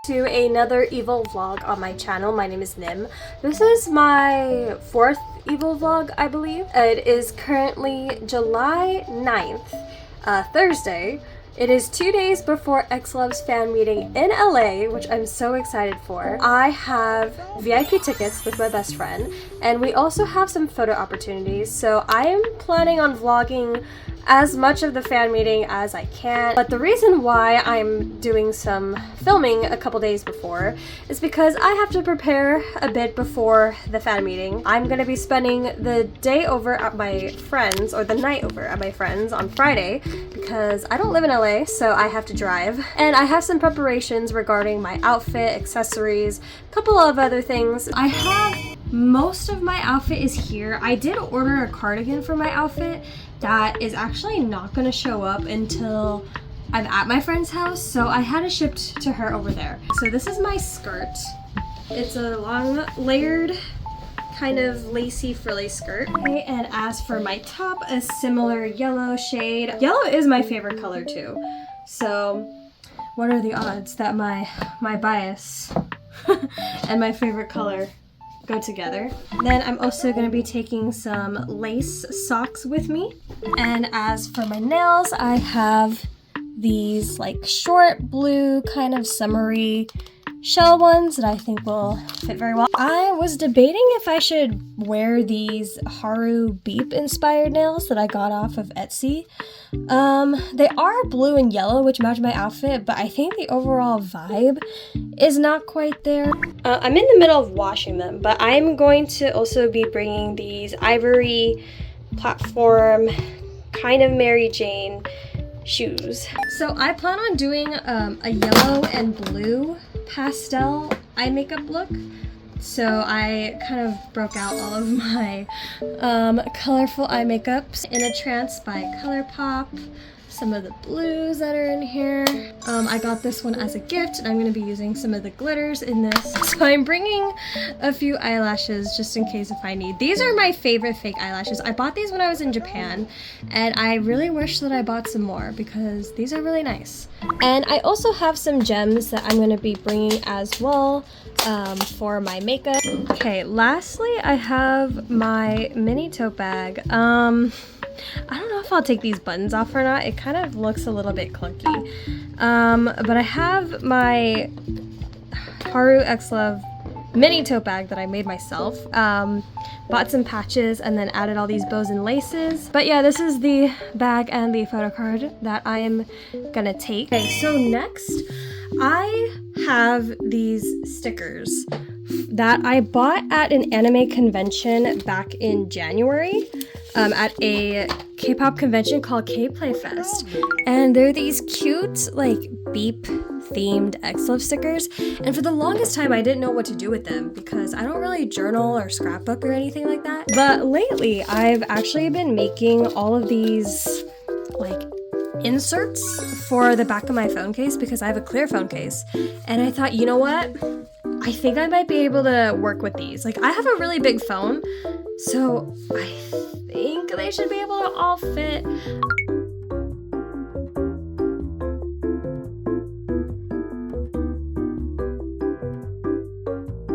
To another Evil vlog on my channel. My name is Nim. This is my fourth Evil vlog, I believe. It is currently July 9th, Thursday. It is 2 days before X Love's fan meeting in LA, which I'm so excited for. I have VIP tickets with my best friend, and we also have some photo opportunities, so I am planning on vlogging as much of the fan meeting as I can. But the reason why I'm doing some filming a couple days before is because I have to prepare a bit before the fan meeting. I'm gonna be spending the day over at my friends, or the night over at my friends on Friday, because I don't live in LA, so I have to drive. And I have some preparations regarding my outfit, accessories, a couple of other things. I have most of my outfit is here. I did order a cardigan for my outfit that is actually not gonna show up until I'm at my friend's house, so I had it shipped to her over there. So this is my skirt. It's a long layered kind of lacy frilly skirt. Okay, and as for my top, a similar yellow shade. Yellow is my favorite color too. So what are the odds that my bias and my favorite color go together. Then I'm also going to be taking some lace socks with me. And as for my nails, I have these like short blue kind of summery shell ones that I think will fit very well. I was debating if I should wear these Haru Beep inspired nails that I got off of Etsy. They are blue and yellow, which match my outfit, but I think the overall vibe is not quite there. I'm in the middle of washing them, but I'm going to also be bringing these ivory platform kind of Mary Jane shoes. So I plan on doing a yellow and blue pastel eye makeup look. So I kind of broke out all of my colorful eye makeups. In a Trance by ColourPop. Some of the blues that are in here. I got this one as a gift, and I'm going to be using some of the glitters in this. So I'm bringing a few eyelashes just in case if I need. These are my favorite fake eyelashes. I bought these when I was in Japan, and I really wish that I bought some more because these are really nice. And I also have some gems that I'm going to be bringing as well for my makeup. Okay, lastly, I have my mini tote bag. I don't know if I'll take these buttons off or not. It kind of looks a little bit clunky. But I have my Haru X Love mini tote bag that I made myself. Bought some patches and then added all these bows and laces. But yeah, this is the bag and the photo card that I am gonna take. Okay, so next I have these stickers that I bought at an anime convention back in January. At a K-pop convention called K-Playfest. And they're these cute, like, Beep-themed X Love stickers. And for the longest time, I didn't know what to do with them because I don't really journal or scrapbook or anything like that. But lately, I've actually been making all of these, like, inserts for the back of my phone case because I have a clear phone case. And I thought, you know what? I think I might be able to work with these. Like, I have a really big phone, so I think they should be able to all fit.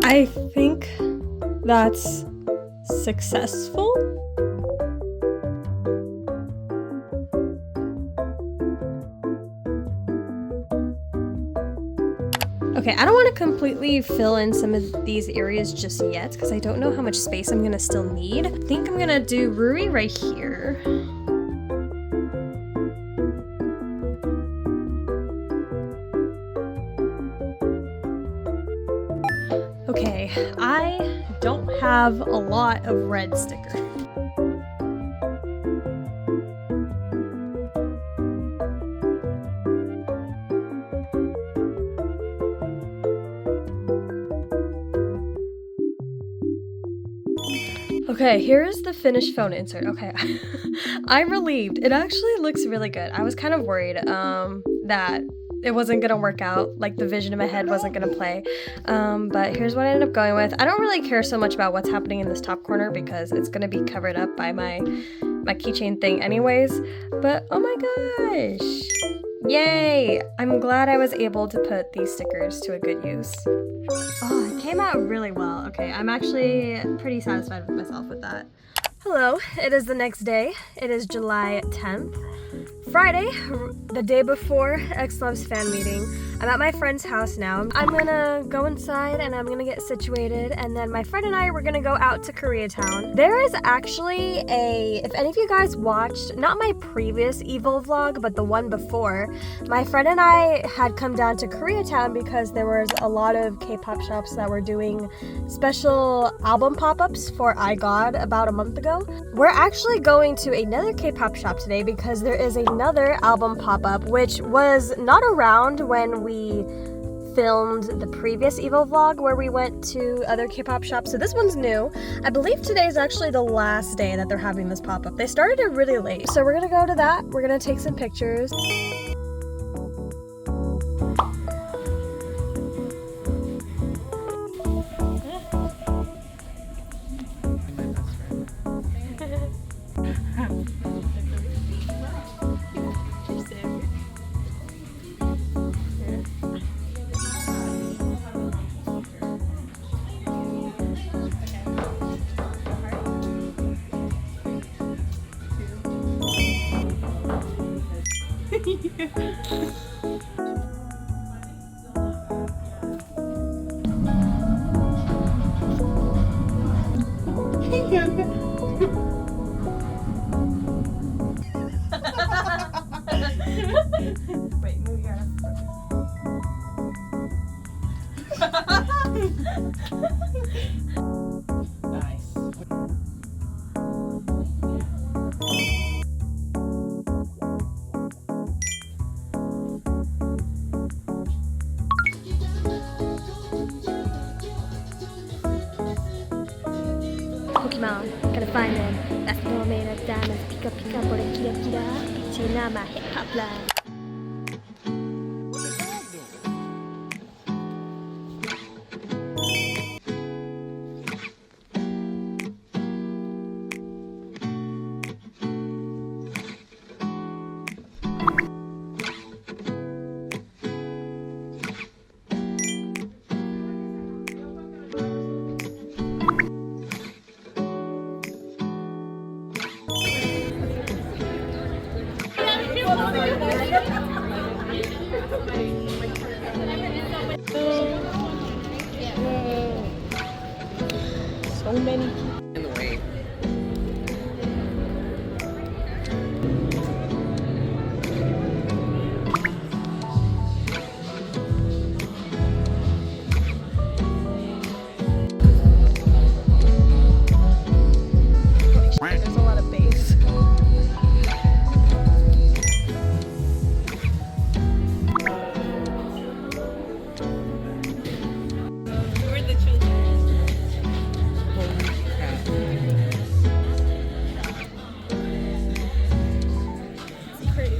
I think that's successful. Okay, I don't want to completely fill in some of these areas just yet because I don't know how much space I'm going to still need. I think I'm going to do Rui right here. Okay, I don't have a lot of red sticker. Okay, here's the finished phone insert. Okay, I'm relieved. It actually looks really good. I was kind of worried that it wasn't gonna work out, like the vision in my head wasn't gonna play. But here's what I ended up going with. I don't really care so much about what's happening in this top corner because it's gonna be covered up by my keychain thing anyways. But oh my gosh, Yay! I'm glad I was able to put these stickers to a good use. Oh, it came out really well. Okay, I'm actually pretty satisfied with myself with that. Hello, it is the next day. It is July 10th. Friday, the day before X Loves fan meeting. I'm at my friend's house now. I'm gonna go inside and I'm gonna get situated, and then my friend and I were gonna go out to Koreatown. There is actually if any of you guys watched, not my previous Evil vlog, but the one before, my friend and I had come down to Koreatown because there was a lot of K-pop shops that were doing special album pop-ups for iGod about a month ago. We're actually going to another K-pop shop today because there is another album pop-up which was not around when we filmed the previous Evil vlog where we went to other K-pop shops. So this one's new. I believe today is actually the last day that they're having this pop-up. They started it really late. So we're gonna go to that. We're gonna take some pictures. Wait, move your ass. Nice. Pokemon, gotta find them. That's the one made of diamonds. Pika pika, bora kira kira. Pichina my hip hop line. So many people in the way. There's a lot of bass. We're the children. Holy crap. It's crazy.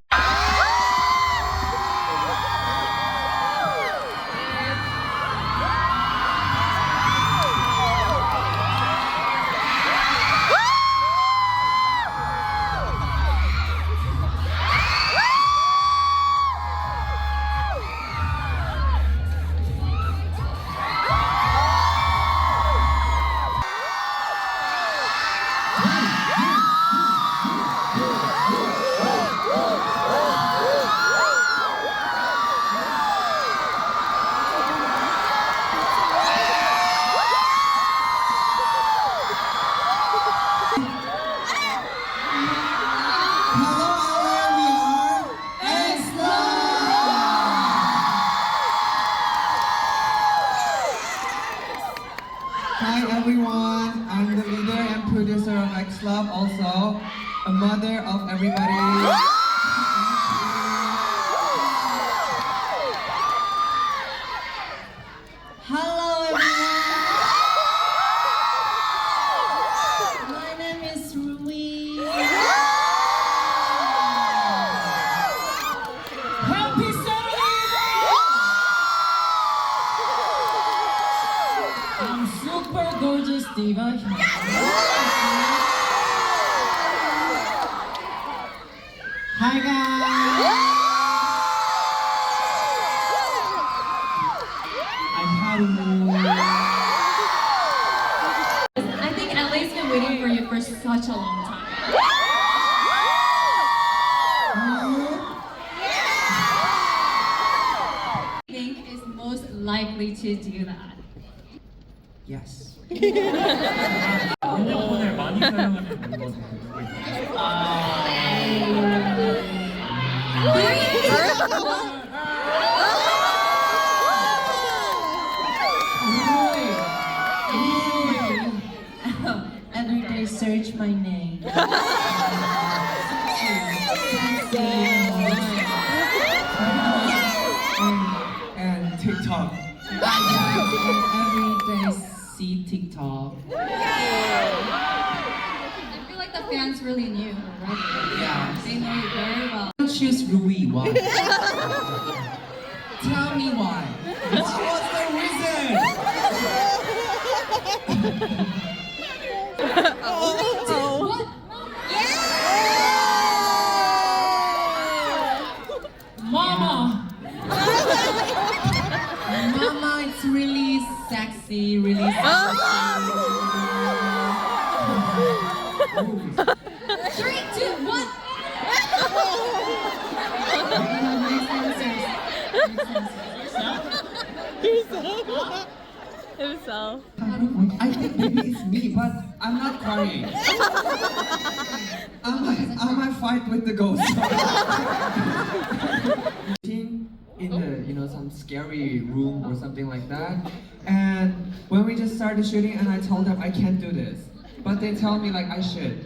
Hi everyone, I'm the leader and producer of X Love, also a mother of everybody. Hello everyone, my name is Rui. Happy I'm super gorgeous diva. Hi guys. such a long time. I think is most likely to do that. Yes. 핸드폰을 많이 사용하는 멤버들 누구 있나요? Every day search my name. And TikTok. Every day see TikTok. I feel like the fans really knew already. Yeah. They know you very well. Choose Rui. Why? Tell me why. What was the reason? What? Mama. Mama, it's really sexy, really sexy. 3, 2, 1. Himself. I think maybe it's me, but I'm not crying. I might fight with the ghost. In the some scary room or something like that, and when we just started shooting, and I told them I can't do this, but they tell me like I should,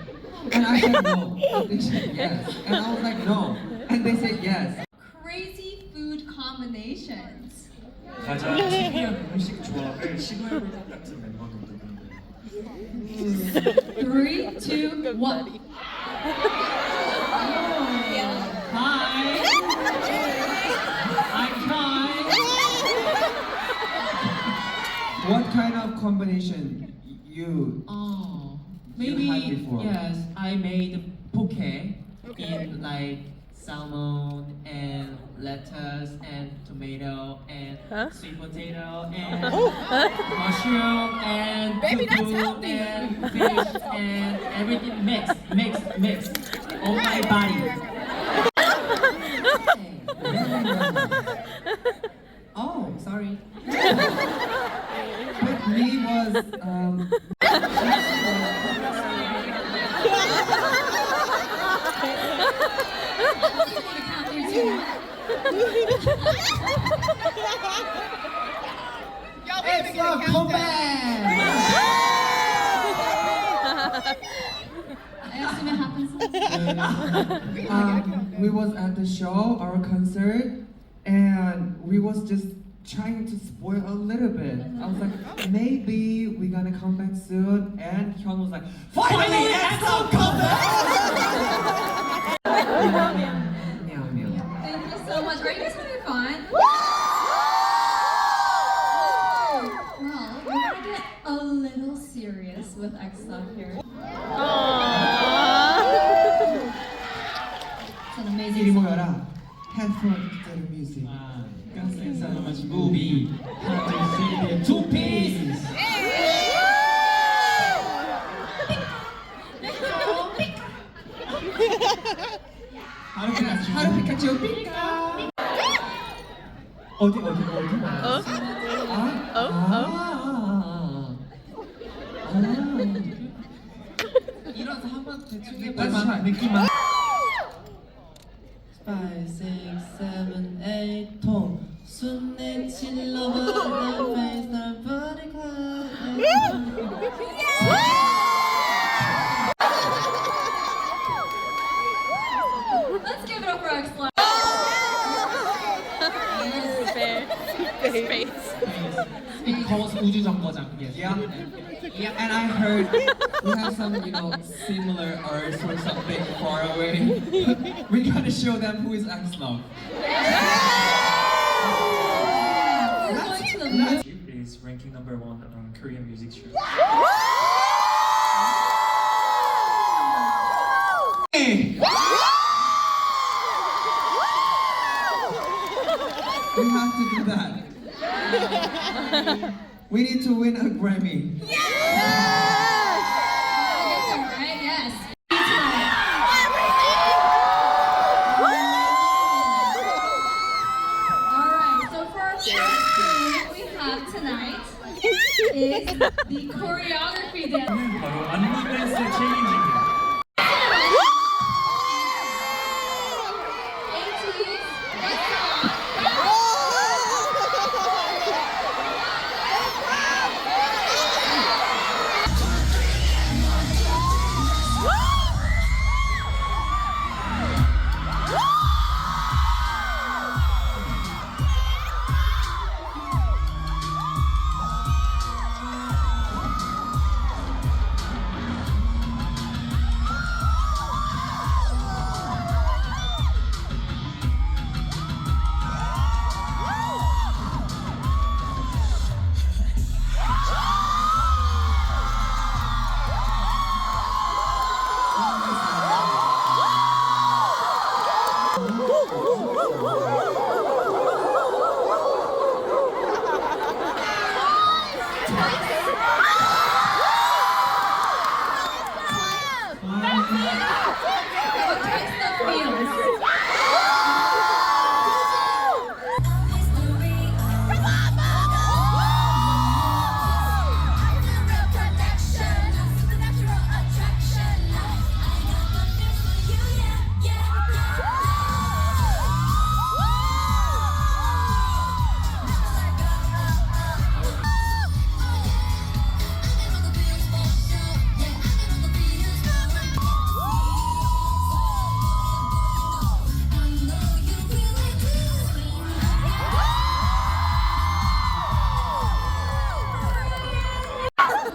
and I said no, and they said yes, and I was like no, and they said yes. Crazy food combinations. 가장 특이한 음식 조합을 시도해볼 것 같은 멤버는 누구인가요? 3, 2, 1. Hi. I'm Kai. What kind of combination you Oh, You maybe had before. yes. I made poke in like salmon and lettuce and tomato and sweet potato and mushroom and tofu and fish and everything mix on my body. Oh, sorry. With me was It's a comeback. I assume it happens. we was at the show, our concert, and we was just trying to spoil a little bit. I was like, maybe we're gonna come back soon, and Hyun was like, finally, EXO come back! Meow, meow. Thank you so much. Are you guys having fun? Well, we're gonna get a little serious with EXO here. It's an 이리 amazing song. 모여라. Headphone to the music. Guns N' Roses movie. Two piece. 하루 피카츄 삐까. 어디? 일어나서 한번 대충 느낌만 느낌만. 5, 6, 7, 8, 통 순내 칠러봐 너 face 널 버리고 Let's give it up for EXO. It calls 우주 정거장. Yes. Yeah. And I heard we have some, similar Earths or something far away. We gotta show them who is X-Love. We're going to the moon. is ranking number 1 on Korean music chart. Hey! We have to do that. We need to win a Grammy. Right? Yes. the choreography dance. 바로 안무 댄스 챌린지입니다.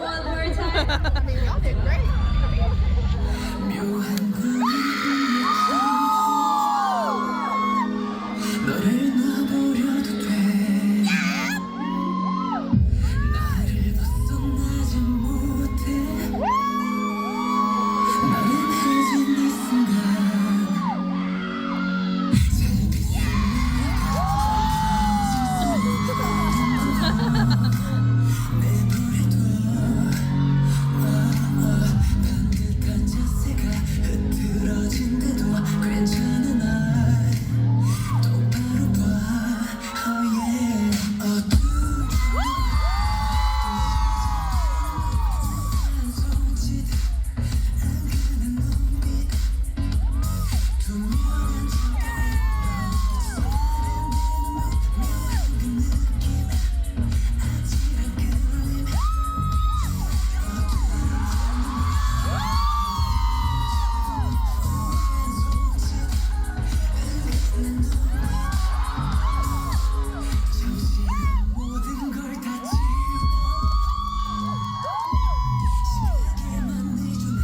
One more time. 너를 놔버려도 돼. 나를 벗어나지 못해. 나른해진 이 순간 반듯한 자세가 흐트러진데도 괜찮은 날 똑바로 봐. Oh yeah. 어두운 손짓 안 가는 눈빛 투명한 모든 걸 다 지워 시계만 내주네.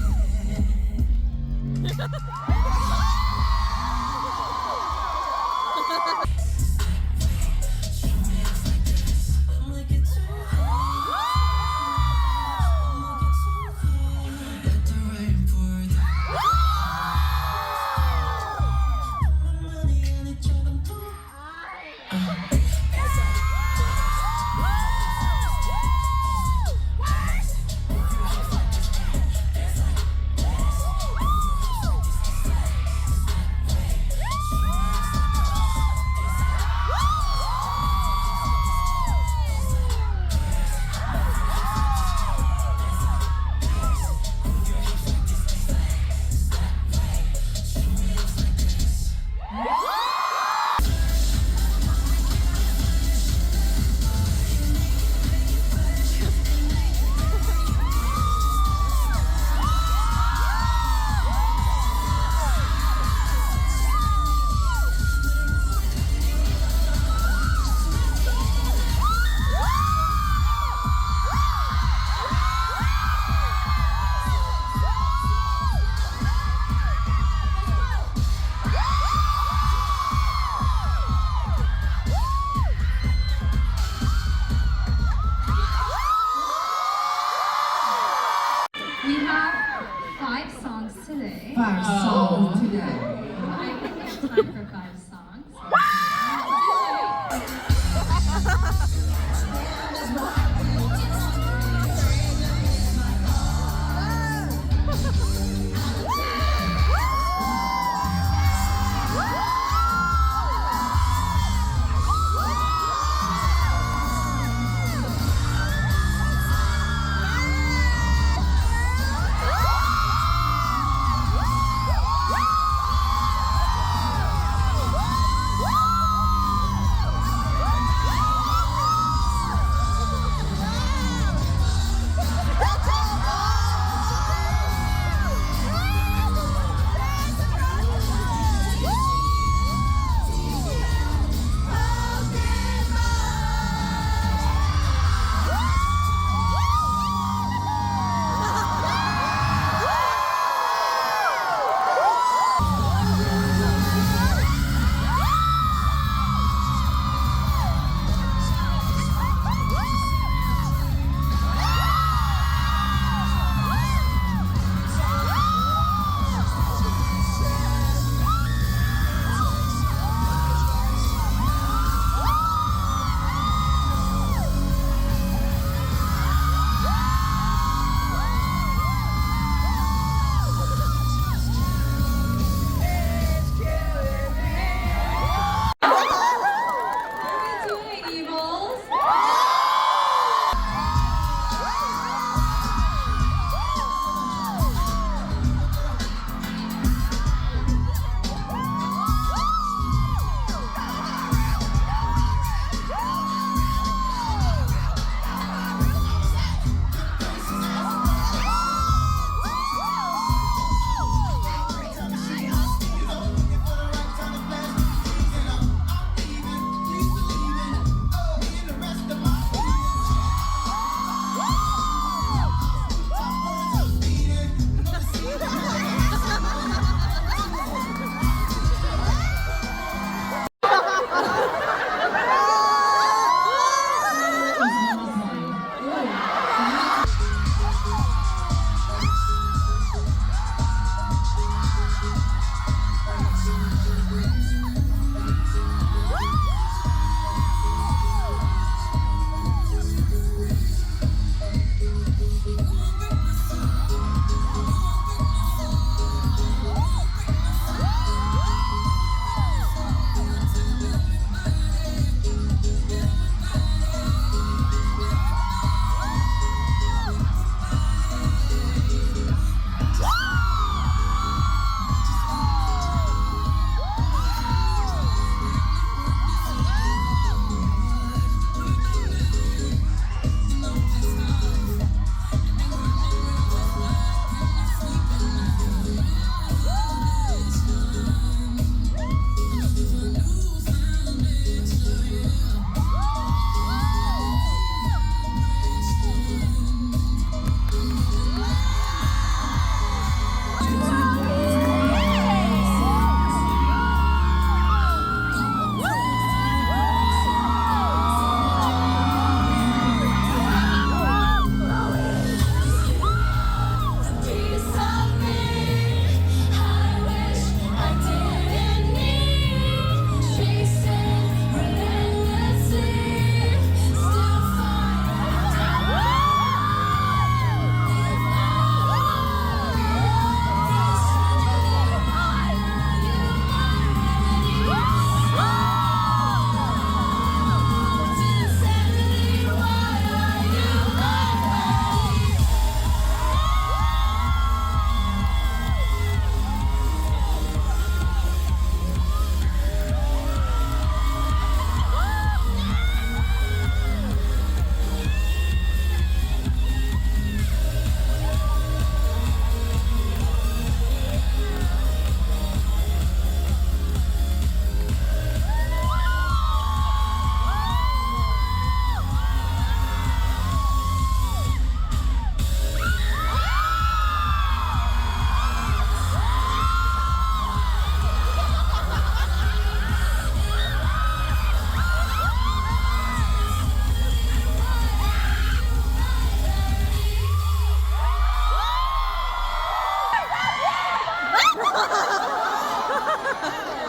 Like it's too hard. Like it's too hard. Let the rain pour down. money and it's all We have 5 songs today. 5 songs today. I think we have time for 5 songs.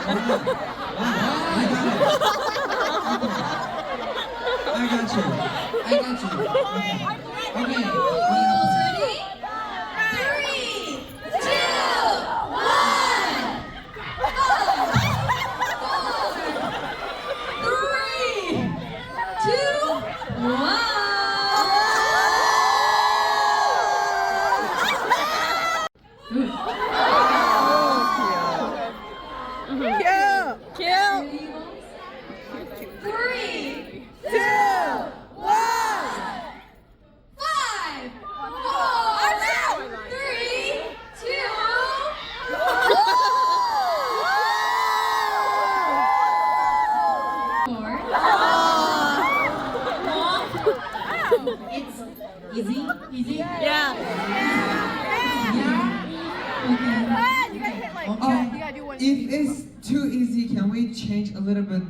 I got you. Okay. Eagles ready? 3, 2, 1. It's easy? Yeah. If it's too easy, can we change a little bit? 3,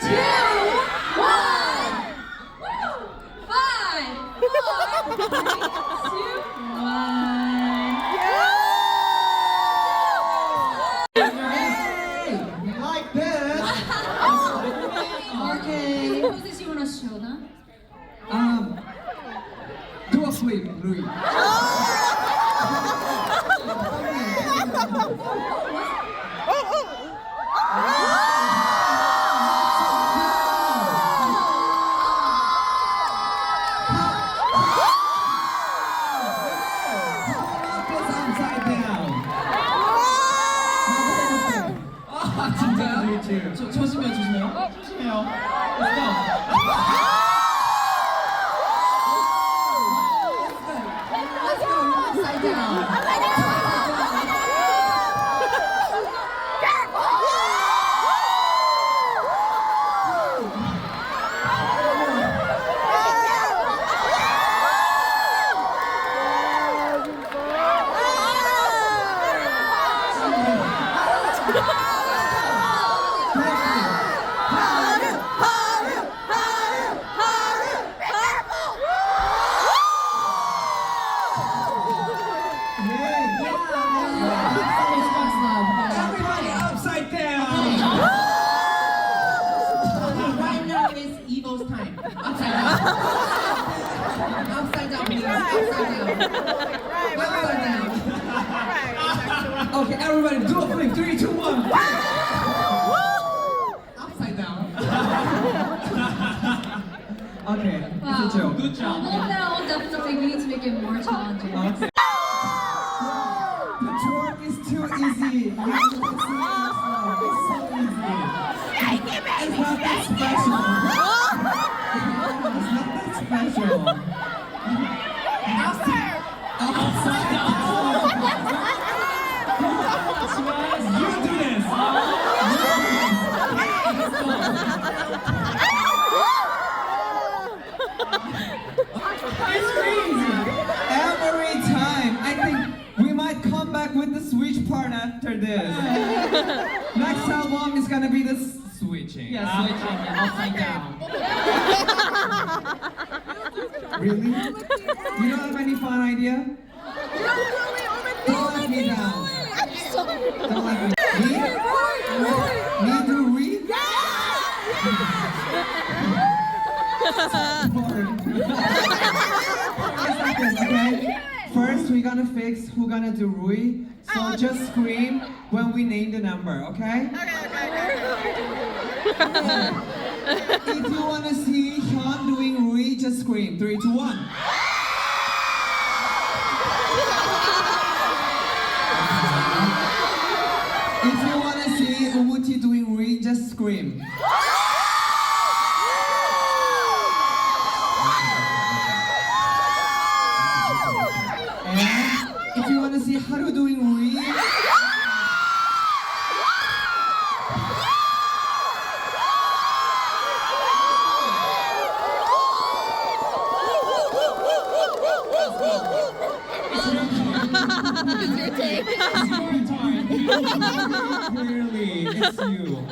2, 1. 5, 4, 3, 2, 1. Like this. Okay. 무슨 포즈 원하시나? Do a flip, Louis. Upside down. 아 진짜요? 조심해요. 조심해요. Let's go. Upside down. Everybody upside down. Right now is Evo's time. Upside down. Upside down, please. Upside down. Upside down. Okay, everybody, do a flip. 3, 2, 1. Upside down. Okay, Wow. it's a joke. Good job. Well, now definitely we need to make it more challenging. Okay. The twerk is too easy. You have to see it slow. It's so easy. It's not that special. It's not that special. Upside down. You do this. It's crazy. Every time. I think we might come back with the switch part after this. Next album is gonna be the switching. Yeah, switching upside down. Really? You don't have any fun idea? Don't let me down. Don't let me. Me do read? Okay? First, we're gonna fix who gonna do Rui. So just scream when we name the number, okay? If you wanna see Hyun doing Rui, just scream. 3, 2, 1. If you wanna see Umuti doing Rui, just scream. And if you wanna see Haru doing Rui, clearly it's you.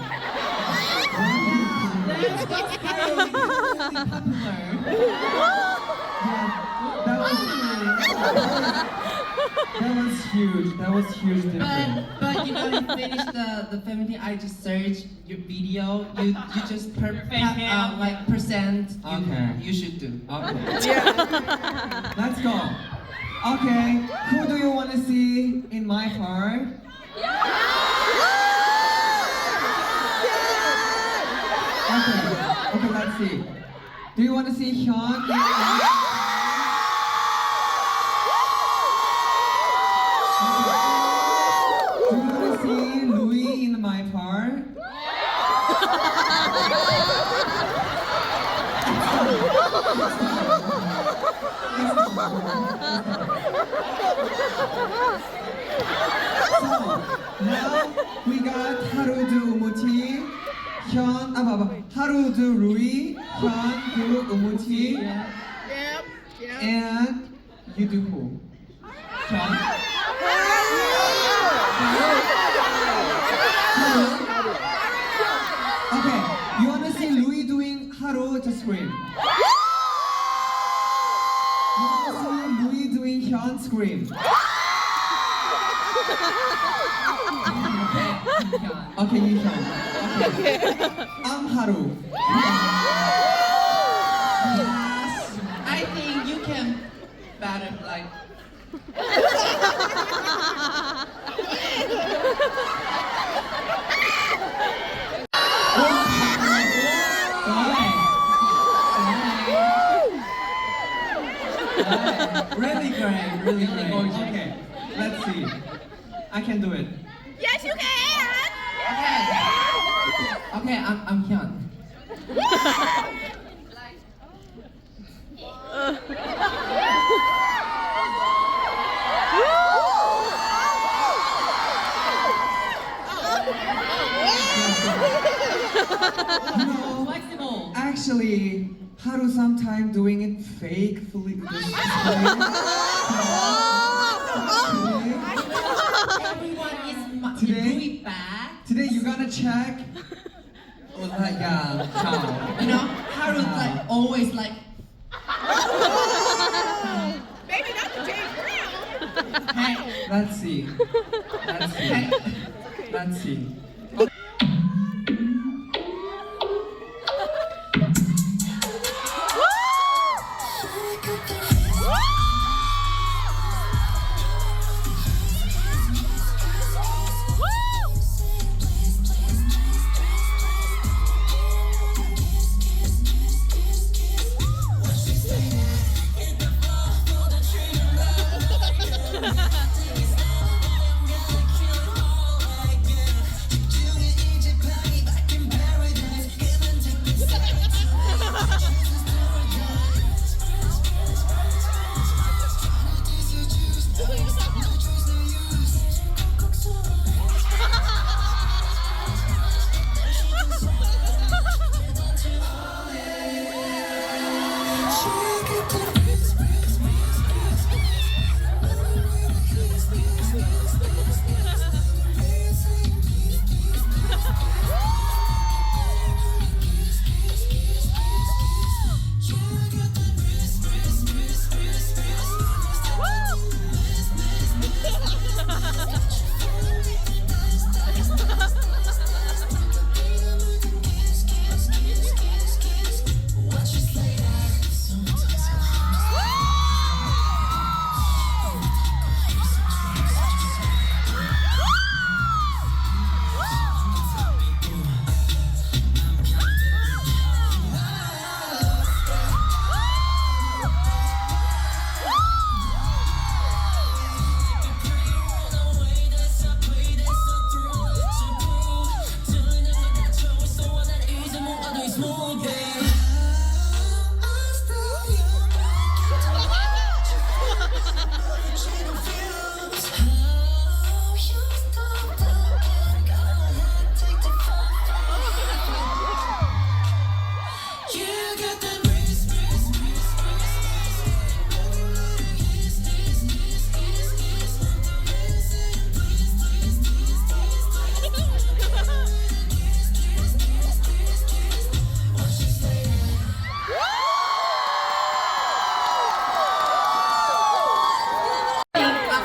That was huge. That was huge difference. But you know, you finished the family. I just searched your video. You just like present. Okay. You should do. Okay. Let's go. Okay. Who do you want to see in my part? Okay. Okay. Let's see. Do you want to see Hyun? Do you want to see Louis in my part? So now we got Haru do Umuti, Hyun, Haru do Rui, Hyun do Umuti, and you do who? Hyun? Okay, you wanna see Louis doing Haru, just scream. You wanna see Louis doing Hyun, scream. Okay, you Hyun. Okay. I'm Haru. Yes. I think you can better like. Really great, really great. Okay, let's see. I can do it. Yes, you can. Okay, I'm Hyun. You know, Flexible. actually, Haru sometimes doing it fakely. Everyone is Today? doing bad. Today you gonna check. Yeah, how? You know, Haru's like always like. Maybe not the James Brown. Hey, Let's see. Let's see. hey. Let's see.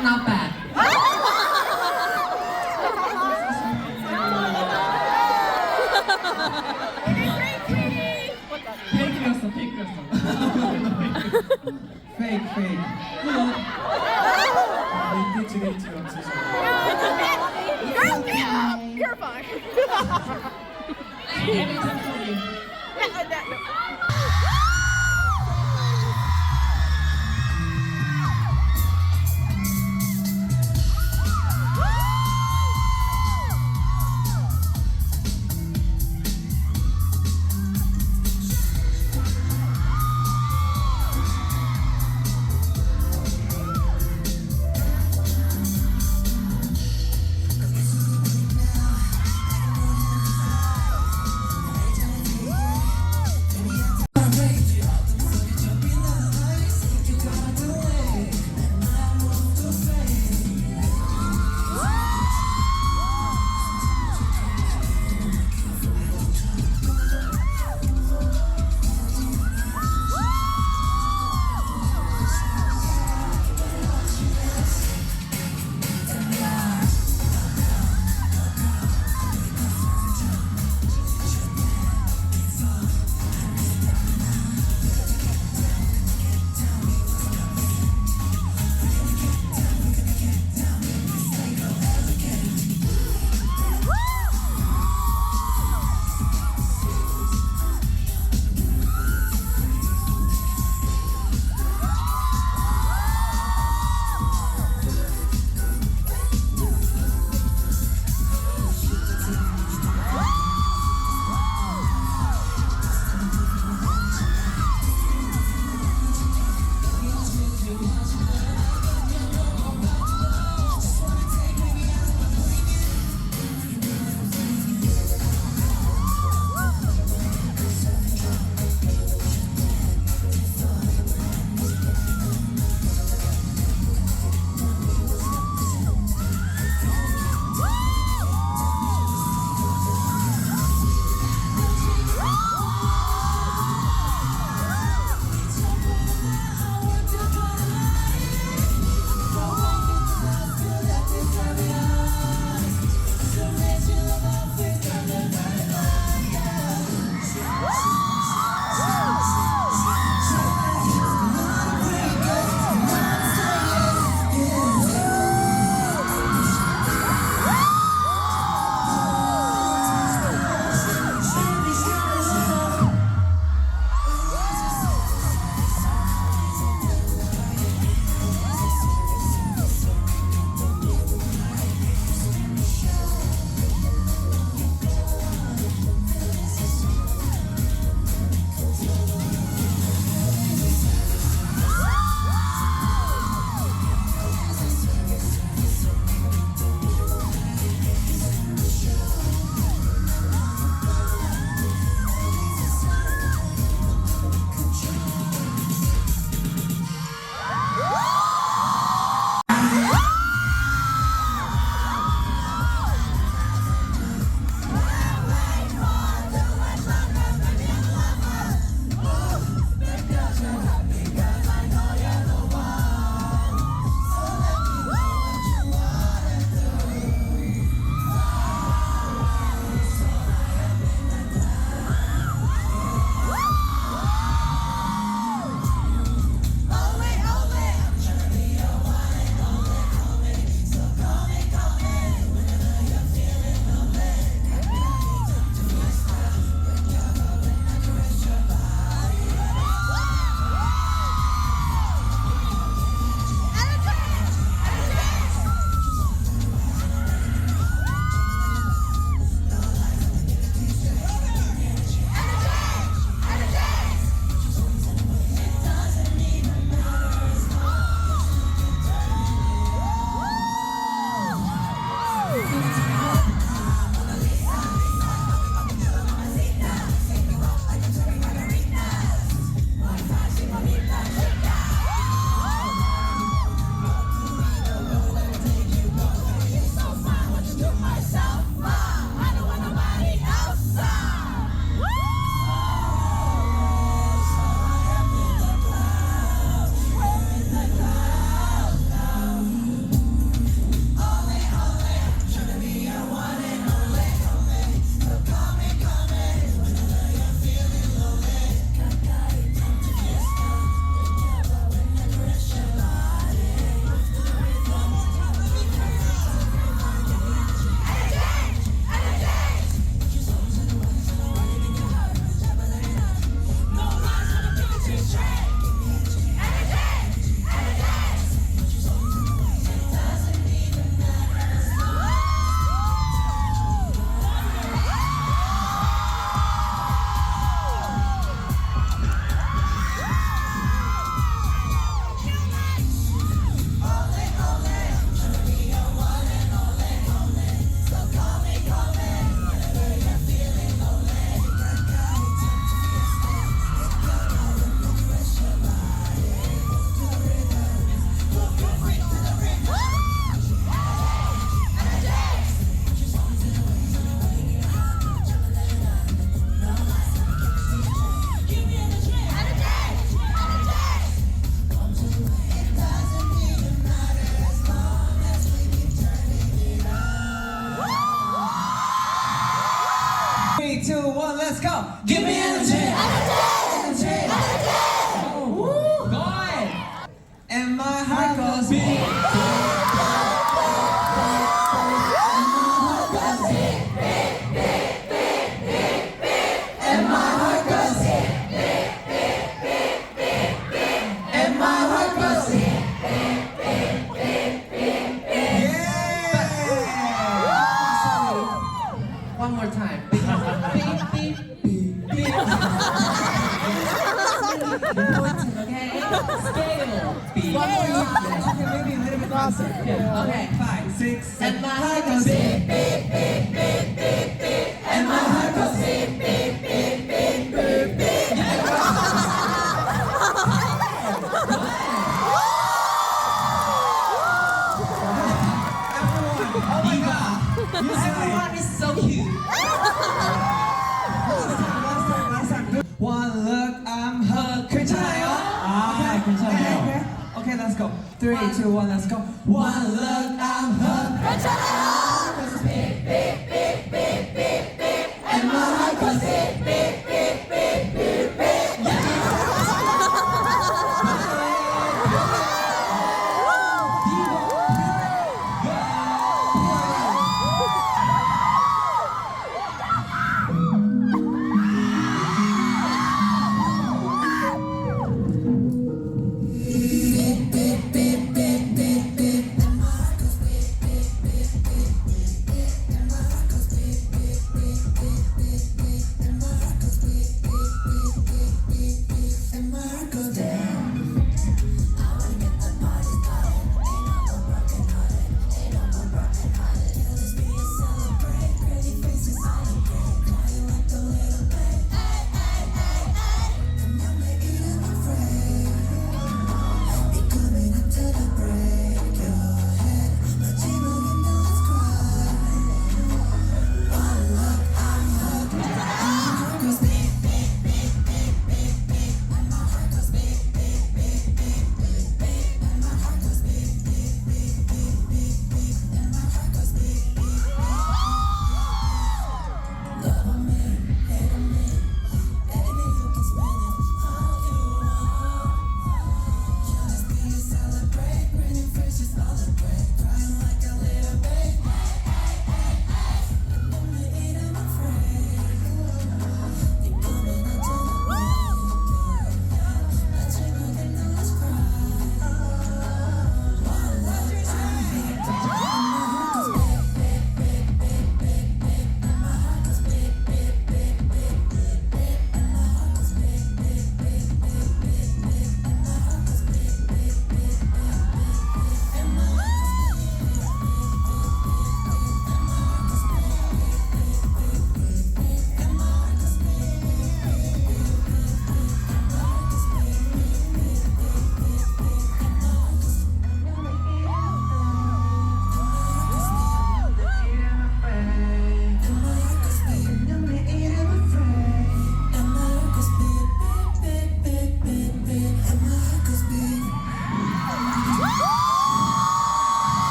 Not bad. me too. I'm so sorry. Girl, you're fine. Anytime for you. go. Give me energy. Energy. Oh, go ahead. And my heart goes beat. And my heart goes. And my heart goes. Yeah. One more time. Beep, beep, beep, beep. Okay? Scale. Beep. One more time. Okay, maybe a little bit faster. Okay. 5, 6, 7. And my heart goes beep, beep, beep, beep, beep, beep. And my heart goes beep, beep, beep, beep, beep, beep. Everyone is so cute. One look, I'm hooked. 괜찮아요? 아, 괜찮아요. Okay, let's go. 3, 2, 1, let's go. One look, I'm hooked. And my heart goes beep, beep, beep, beep, beep, beep.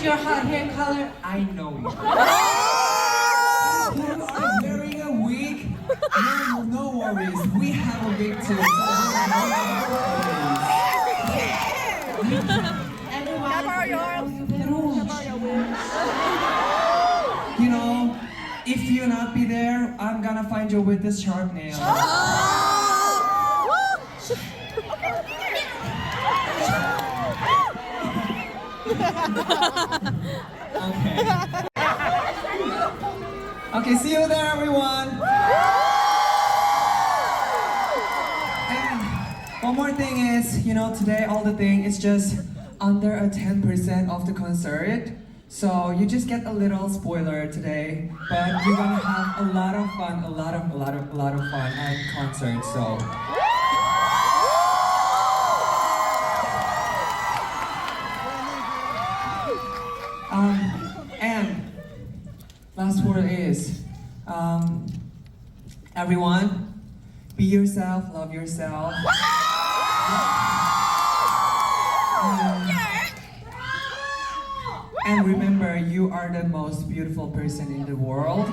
Your hair color, I know you. You are wearing a wig? No worries. We have a wig too. You know, if you not be there, I'm gonna find you with this sharp nail. Okay, see you there, everyone. And one more thing is, you know, today all the thing is just under a 10% of the concert. So you just get a little spoiler today, but you're gonna have a lot of fun, a lot of fun at concert. So. And last word is, everyone, be yourself, love yourself. And remember, you are the most beautiful person in the world.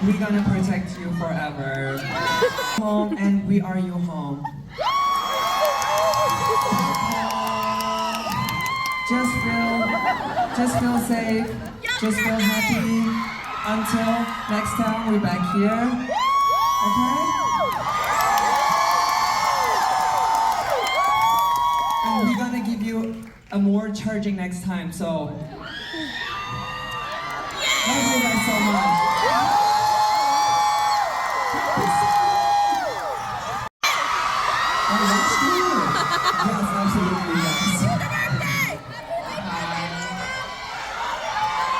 We're gonna protect you forever. Home, and we are your home. Just feel safe. Just feel happy. Until next time we're back here. Okay? And we're gonna give you a more charging next time, so love you guys so much. Oh, that's good. Yes, absolutely, yes.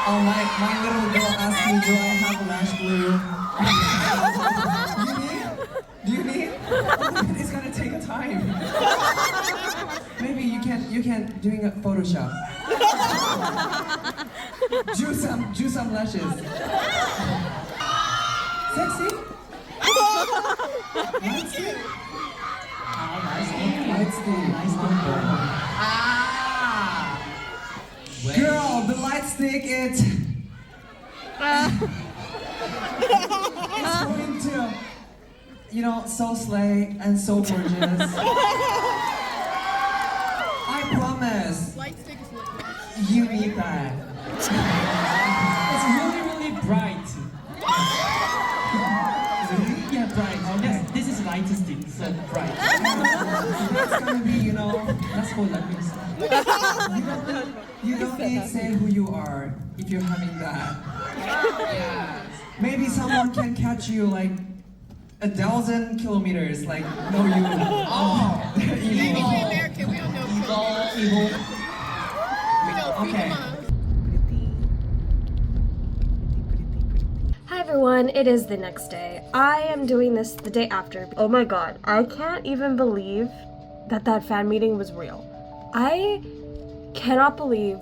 Oh, my little girl asked me, do I have lash glue? Do you need? Oh, it's gonna take a time. Maybe you can doing a Photoshop. Do some lashes. Sexy? Light stick. Girl, the light stick, it's going to, so slay and so gorgeous. I promise. Light stick is lit. You need that. It's really, really bright. Yeah, bright. Yes, this is light stick, so bright. It's gonna be, That's what that means. you don't need to say who you are if you're having that. Yes. Maybe someone can catch you like 1,000 kilometers, like, no, you. Oh, Maybe evil. we American, we don't know. Evil. We know Okay. moms. Hi everyone, it is the next day. I am doing this the day after. Oh my god, I can't even believe that fan meeting was real. I cannot believe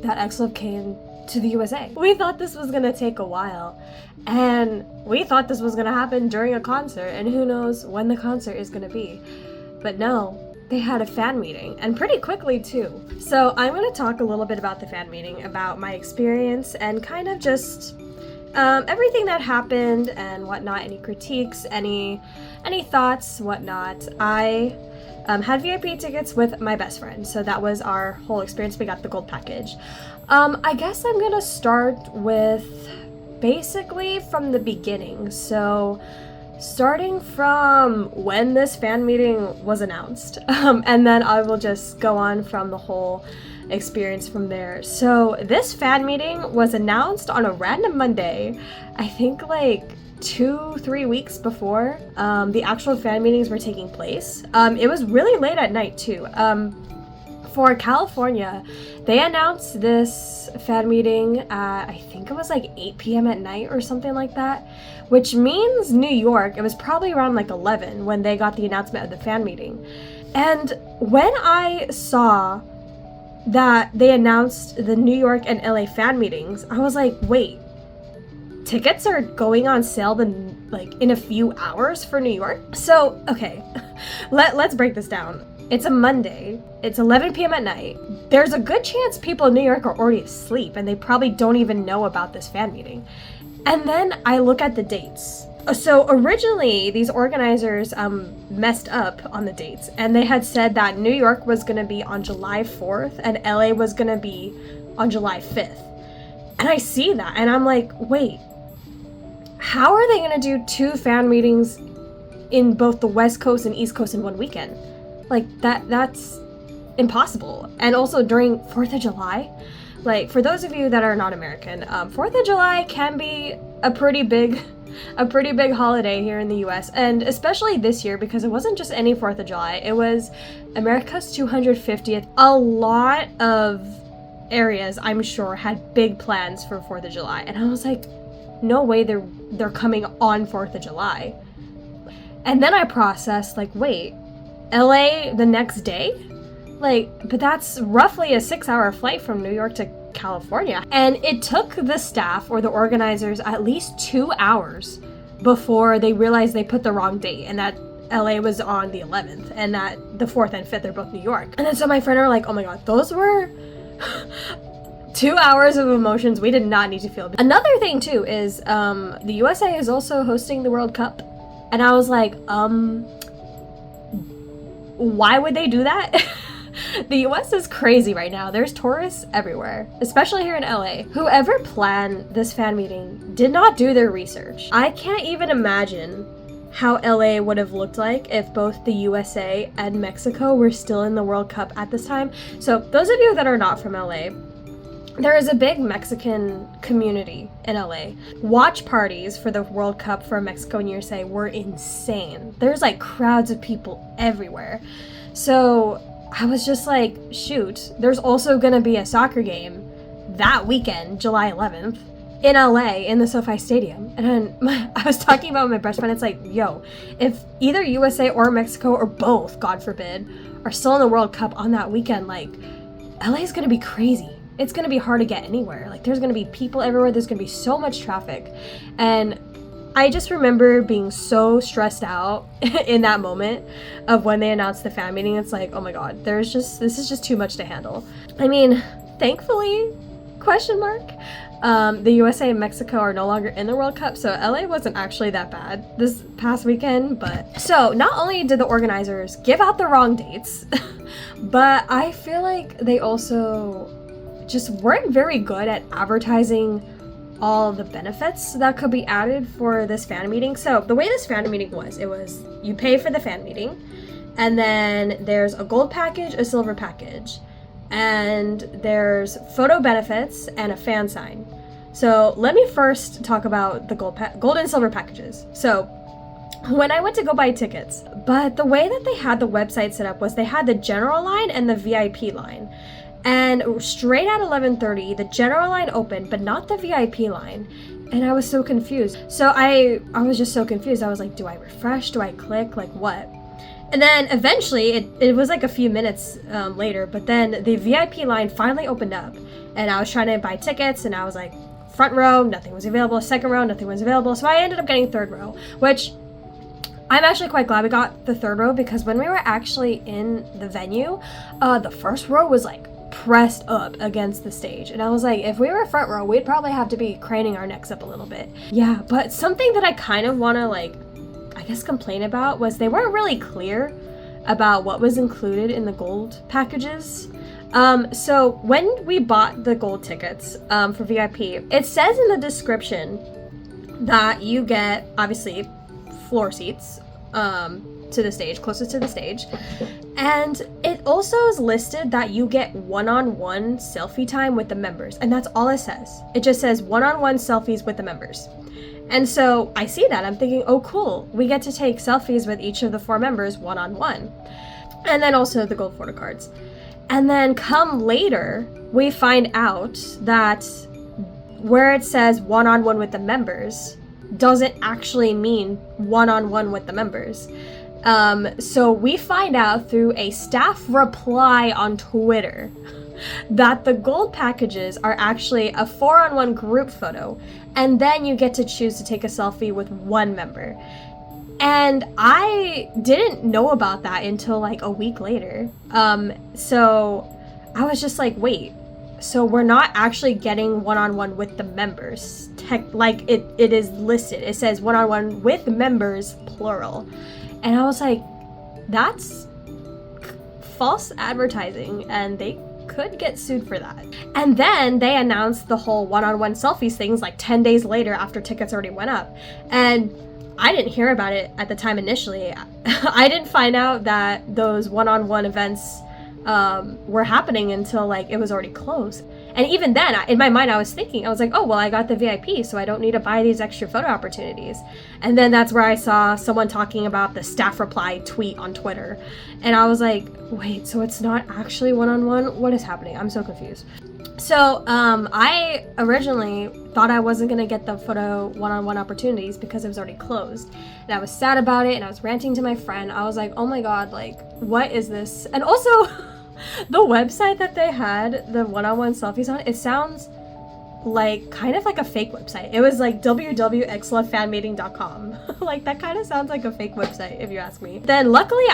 that XLove came to the USA. We thought this was gonna take a while, and we thought this was gonna happen during a concert, and who knows when the concert is gonna be. But no, they had a fan meeting, and pretty quickly too. So I'm gonna talk a little bit about the fan meeting, about my experience, and kind of just everything that happened and whatnot, any critiques, any thoughts, whatnot. I had VIP tickets with my best friend, so that was our whole experience. We got the gold package. I guess I'm gonna start with basically from the beginning. So starting from when this fan meeting was announced, and then I will just go on from the whole experience from there. So this fan meeting was announced on a random Monday, I think like 2-3 weeks before the actual fan meetings were taking place. It was really late at night too. For California, they announced this fan meeting at, I think it was like 8 p.m. at night or something like that, which means New York, it was probably around like 11 when they got the announcement of the fan meeting. And when I saw that they announced the New York and LA fan meetings, I was like, wait, tickets are going on sale in a few hours for New York? So, okay, let's break this down. It's a Monday, it's 11 p.m. at night. There's a good chance people in New York are already asleep and they probably don't even know about this fan meeting. And then I look at the dates. So originally, these organizers messed up on the dates, and they had said that New York was going to be on July 4th and LA was going to be on July 5th. And I see that, and I'm like, wait, how are they going to do 2 fan meetings in both the West Coast and East Coast in one weekend? Like, that's impossible. And also during 4th of July, like, for those of you that are not American, 4th of July can be a pretty big holiday here in the US, and especially this year because it wasn't just any 4th of July, it was America's 250th. A lot of areas, I'm sure, had big plans for 4th of July, and I was like, no way they're coming on 4th of July. And then I processed, like, wait, LA the next day? Like, but that's roughly a 6-hour flight from New York to California. And it took the staff or the organizers at least 2 hours before they realized they put the wrong date, and that LA was on the 11th and that the 4th and 5th are both New York. And then so my friend and I were like, oh my god, those were 2 hours of emotions we did not need to feel. Another thing too is the USA is also hosting the World Cup. And I was like, why would they do that? The US is crazy right now. There's tourists everywhere, especially here in LA. Whoever planned this fan meeting did not do their research. I can't even imagine how LA would have looked like if both the USA and Mexico were still in the World Cup at this time. So those of you that are not from LA, there is a big Mexican community in LA. Watch parties for the World Cup for Mexico and USA were insane. There's like crowds of people everywhere. So I was just like, shoot, there's also gonna be a soccer game that weekend, July 11th, in LA in the SoFi Stadium. And then I was talking about my best friend, it's like, yo, if either USA or Mexico or both, God forbid, are still in the World Cup on that weekend, like, LA is gonna be crazy. It's gonna be hard to get anywhere. Like, there's gonna be people everywhere, there's gonna be so much traffic. And I just remember being so stressed out in that moment of when they announced the fan meeting. It's like, oh my god, this is just too much to handle. I mean, thankfully, the USA and Mexico are no longer in the World Cup, so LA wasn't actually that bad this past weekend. But so not only did the organizers give out the wrong dates, but I feel like they also just weren't very good at advertising all the benefits that could be added for this fan meeting. So the way this fan meeting was, it was you pay for the fan meeting, and then there's a gold package, a silver package, and there's photo benefits and a fan sign. So let me first talk about the gold and silver packages. So when I went to go buy tickets, but the way that they had the website set up was they had the general line and the VIP line. And straight at 11:30, the general line opened, but not the VIP line. And I was so confused. So I was just so confused. I was like, do I refresh? Do I click? Like, what? And then eventually, it was like a few minutes later, but then the VIP line finally opened up. And I was trying to buy tickets, and I was like, front row, nothing was available. Second row, nothing was available. So I ended up getting third row, which I'm actually quite glad we got the third row, because when we were actually in the venue, the first row was like pressed up against the stage, and I was like, if we were front row, we'd probably have to be craning our necks up a little bit. Yeah, but something that I kind of want to, like, I guess complain about was they weren't really clear about what was included in the gold packages. So when we bought the gold tickets for VIP, it says in the description that you get, obviously, floor seats to the stage, closest to the stage. And it also is listed that you get one-on-one selfie time with the members. And that's all it says. It just says one-on-one selfies with the members. And so I see that. I'm thinking, oh, cool. We get to take selfies with each of the 4 members one-on-one. And then also the gold photo cards. And then come later, we find out that where it says one-on-one with the members doesn't actually mean one-on-one with the members. So we find out through a staff reply on Twitter that the gold packages are actually a 4-on-1 group photo, and then you get to choose to take a selfie with one member. And I didn't know about that until like a week later. So I was just like, wait, so we're not actually getting one-on-one with the members. Like it is listed. It says one-on-one with members, plural. And I was like, that's false advertising, and they could get sued for that. And then they announced the whole one-on-one selfies things like 10 days later after tickets already went up. And I didn't hear about it at the time initially. I didn't find out that those one-on-one events were happening until like it was already closed. And even then, in my mind, I was thinking, I was like, oh, well, I got the VIP, so I don't need to buy these extra photo opportunities. And then that's where I saw someone talking about the staff reply tweet on Twitter. And I was like, wait, so it's not actually one-on-one? What is happening? I'm so confused. So I originally thought I wasn't going to get the photo one-on-one opportunities because it was already closed. And I was sad about it, and I was ranting to my friend. I was like, oh my god, like, what is this? And also, the website that they had the one-on-one selfies on, it sounds like kind of like a fake website. It was like www.xlovefanmeeting.com. Like that kind of sounds like a fake website if you ask me. Then luckily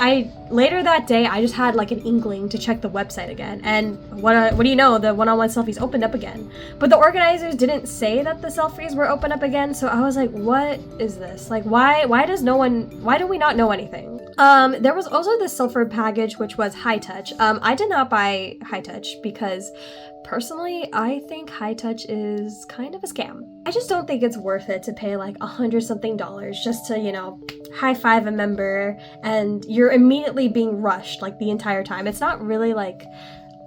later that day I just had like an inkling to check the website again, and what do you know, the one-on-one selfies opened up again. But the organizers didn't say that the selfies were open up again, so I was like, what is this? Like why do we not know anything? There was also the Silver package, which was High Touch. I did not buy High Touch because personally, I think High Touch is kind of a scam. I just don't think it's worth it to pay like $100-something just to, you know, high five a member, and you're immediately being rushed like the entire time. It's not really like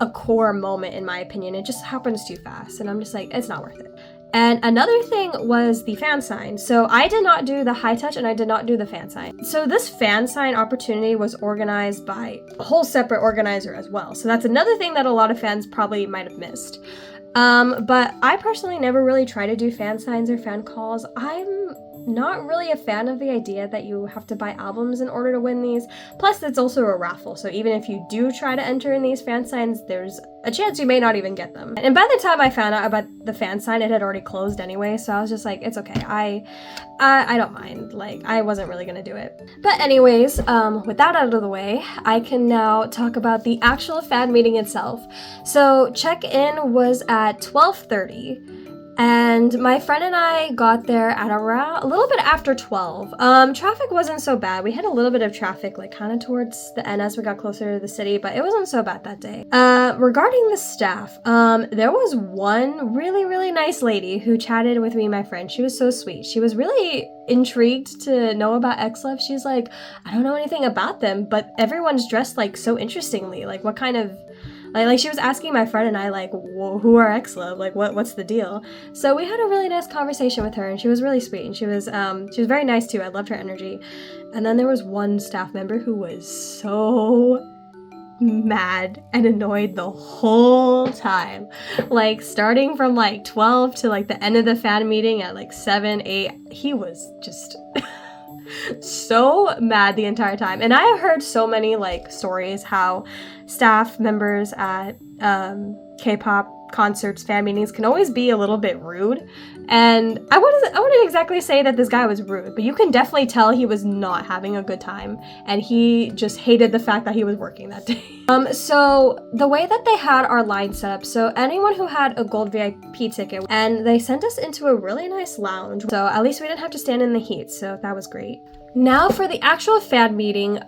a core moment in my opinion. It just happens too fast, and I'm just like, it's not worth it. And another thing was the fan sign. So I did not do the High Touch and I did not do the fan sign. So this fan sign opportunity was organized by a whole separate organizer as well. So that's another thing that a lot of fans probably might have missed. But I personally never really try to do fan signs or fan calls. I'm not really a fan of the idea that you have to buy albums in order to win these. Plus, it's also a raffle, so even if you do try to enter in these fan signs, there's a chance you may not even get them. And by the time I found out about the fan sign, it had already closed anyway, so I was just like, it's okay. I don't mind. Like, I wasn't really gonna do it. But anyways, with that out of the way, I can now talk about the actual fan meeting itself. So check-in was at 12:30. And my friend and I got there at around a little bit after 12. Traffic wasn't so bad. We had a little bit of traffic like kind of towards the end as we got closer to the city, but it wasn't so bad that day. Regarding the staff, there was one really nice lady who chatted with me and my friend. She was so sweet. She was really intrigued to know about XLove. She's like, I don't know anything about them, but everyone's dressed like so interestingly. Like what kind of... Like she was asking my friend and I like, who are XLove? Like what's the deal? So we had a really nice conversation with her, and she was really sweet, and she was very nice too. I loved her energy. And then there was one staff member who was so mad and annoyed the whole time. Like starting from like 12 to like the end of the fan meeting at like 7, 8, he was just so mad the entire time. And I have heard so many like stories how staff members at K-pop concerts, fan meetings can always be a little bit rude. And I wouldn't exactly say that this guy was rude, but you can definitely tell he was not having a good time, and he just hated the fact that he was working that day. So the way that they had our line set up, so anyone who had a gold VIP ticket, and they sent us into a really nice lounge, so at least we didn't have to stand in the heat, so that was great. Now for the actual fan meeting,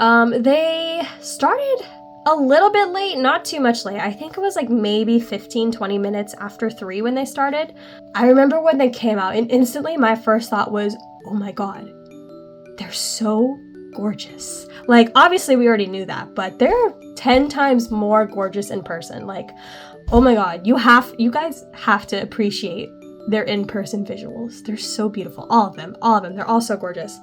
they started a little bit late, not too much late. I think it was like maybe 15-20 minutes after 3 when they started. I remember when they came out, and instantly my first thought was, oh my god, they're so gorgeous. Like, obviously we already knew that, but they're 10 times more gorgeous in person. Like, oh my god, you guys have to appreciate their in-person visuals. They're so beautiful. All of them. They're all so gorgeous.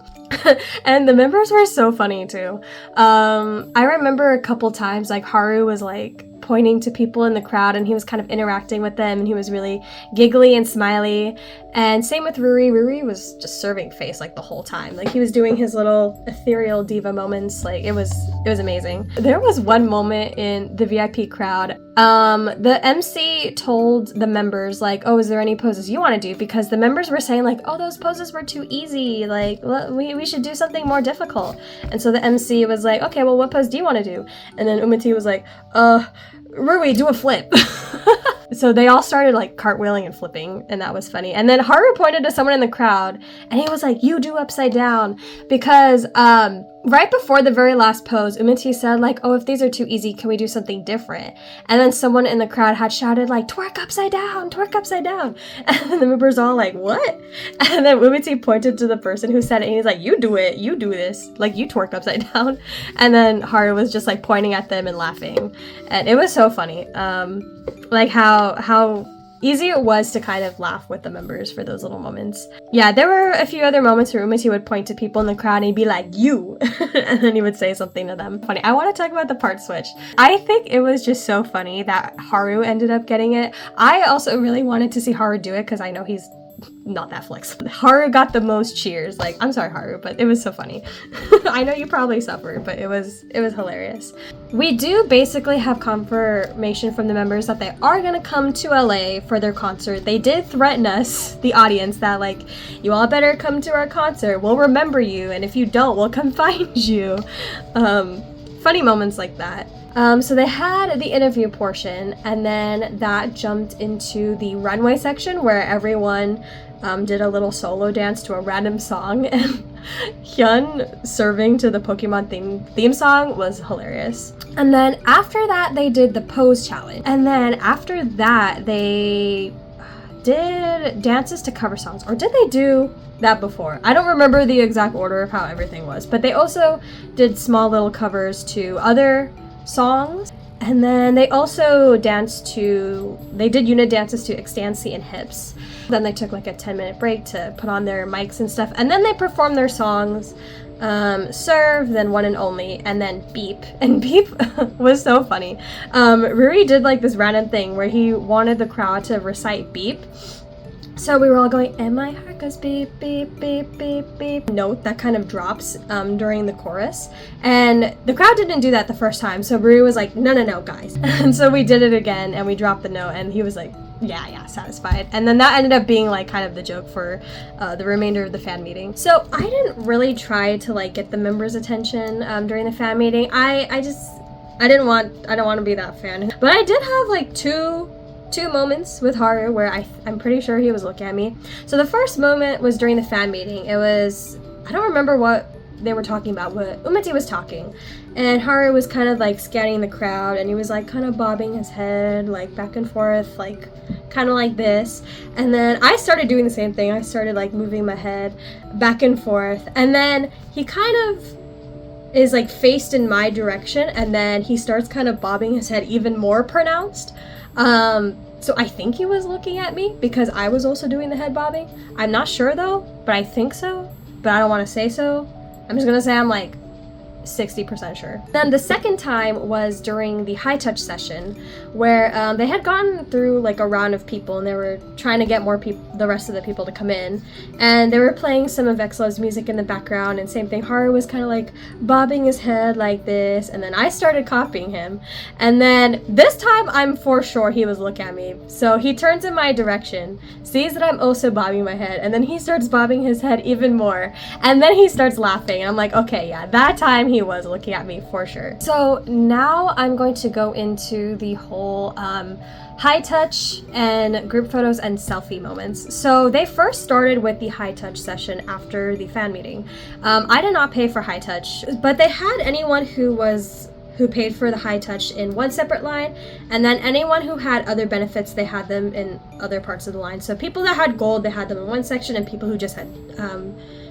And the members were so funny too. I remember a couple times like Haru was like pointing to people in the crowd, and he was kind of interacting with them, and he was really giggly and smiley. And same with Ruri. Ruri was just serving face like the whole time. Like he was doing his little ethereal diva moments. Like it was amazing. There was one moment in the VIP crowd. The MC told the members like, oh, is there any poses you want to do? Because the members were saying like, oh, those poses were too easy. Like we should do something more difficult. And so the MC was like, okay, well, what pose do you want to do? And then Umati was like, Rui, do a flip. So they all started like cartwheeling and flipping, and that was funny. And then Haru pointed to someone in the crowd, and he was like, you do upside down. Because right before the very last pose, Umati said like, oh, if these are too easy, can we do something different? And then someone in the crowd had shouted like, twerk upside down, twerk upside down. And then the members all like, what? And then Umati pointed to the person who said it, and he's like, you do it, you do this, like you twerk upside down. And then Haru was just like pointing at them and laughing, and it was so funny. Like how easy it was to kind of laugh with the members for those little moments. Yeah, there were a few other moments where Umati would point to people in the crowd and he'd be like, you, and then he would say something to them. Funny. I want to talk about the part switch. I think it was just so funny that Haru ended up getting it. I also really wanted to see Haru do it because I know he's not that flexible. Haru got the most cheers. Like, I'm sorry, Haru, but it was so funny. I know you probably suffered, but it was hilarious. We do basically have confirmation from the members that they are gonna come to LA for their concert. They did threaten us, the audience, that like, you all better come to our concert. We'll remember you, and if you don't, we'll come find you. Funny moments like that. So they had the interview portion, and then that jumped into the runway section where everyone did a little solo dance to a random song, and Hyun serving to the Pokemon theme song was hilarious. And then after that, they did the pose challenge. And then after that, they did dances to cover songs. Or did they do that before? I don't remember the exact order of how everything was, but they also did small little covers to other songs. And then they also they did unit dances to Extancy and Hips. Then they took like a 10-minute break to put on their mics and stuff, and then they performed their songs, Serve, then One and Only, and then Beep. And Beep was so funny. Ruri did like this random thing where he wanted the crowd to recite Beep. So we were all going, and my heart goes beep, beep, beep, beep, beep. Note that kind of drops during the chorus. And the crowd didn't do that the first time. So Ruri was like, no, guys. And so we did it again, and we dropped the note, and he was like, yeah, satisfied. And then that ended up being like kind of the joke for the remainder of the fan meeting. So I didn't really try to like get the members' attention during the fan meeting. I don't want to be that fan. But I did have like two moments with Haru where I'm pretty sure he was looking at me. So the first moment was during the fan meeting. It was, I don't remember what they were talking about, but Umati was talking, and Haru was kind of like scanning the crowd, and he was like kind of bobbing his head like back and forth, like kind of like this. And then I started doing the same thing. I started like moving my head back and forth, and then he kind of is like faced in my direction, and then he starts kind of bobbing his head even more pronounced. So I think he was looking at me because I was also doing the head bobbing. I'm not sure though, but I think so, but I don't want to say so. I'm just gonna say I'm like 60% sure. Then the second time was during the high touch session, where they had gone through like a round of people, and they were trying to get more people, the rest of the people, to come in, and they were playing some of EXO's music in the background. And same thing, Haru was kind of like bobbing his head like this, and then I started copying him. And then this time I'm for sure he was looking at me, so he turns in my direction, sees that I'm also bobbing my head, and then he starts bobbing his head even more, and then he starts laughing, and I'm like, okay, yeah, that time he was looking at me for sure. So now I'm going to go into the whole high touch and group photos and selfie moments. So they first started with the high touch session after the fan meeting. I did not pay for high touch, but they had anyone who paid for the high touch in one separate line, and then anyone who had other benefits, they had them in other parts of the line. So people that had gold, they had them in one section, and people who just had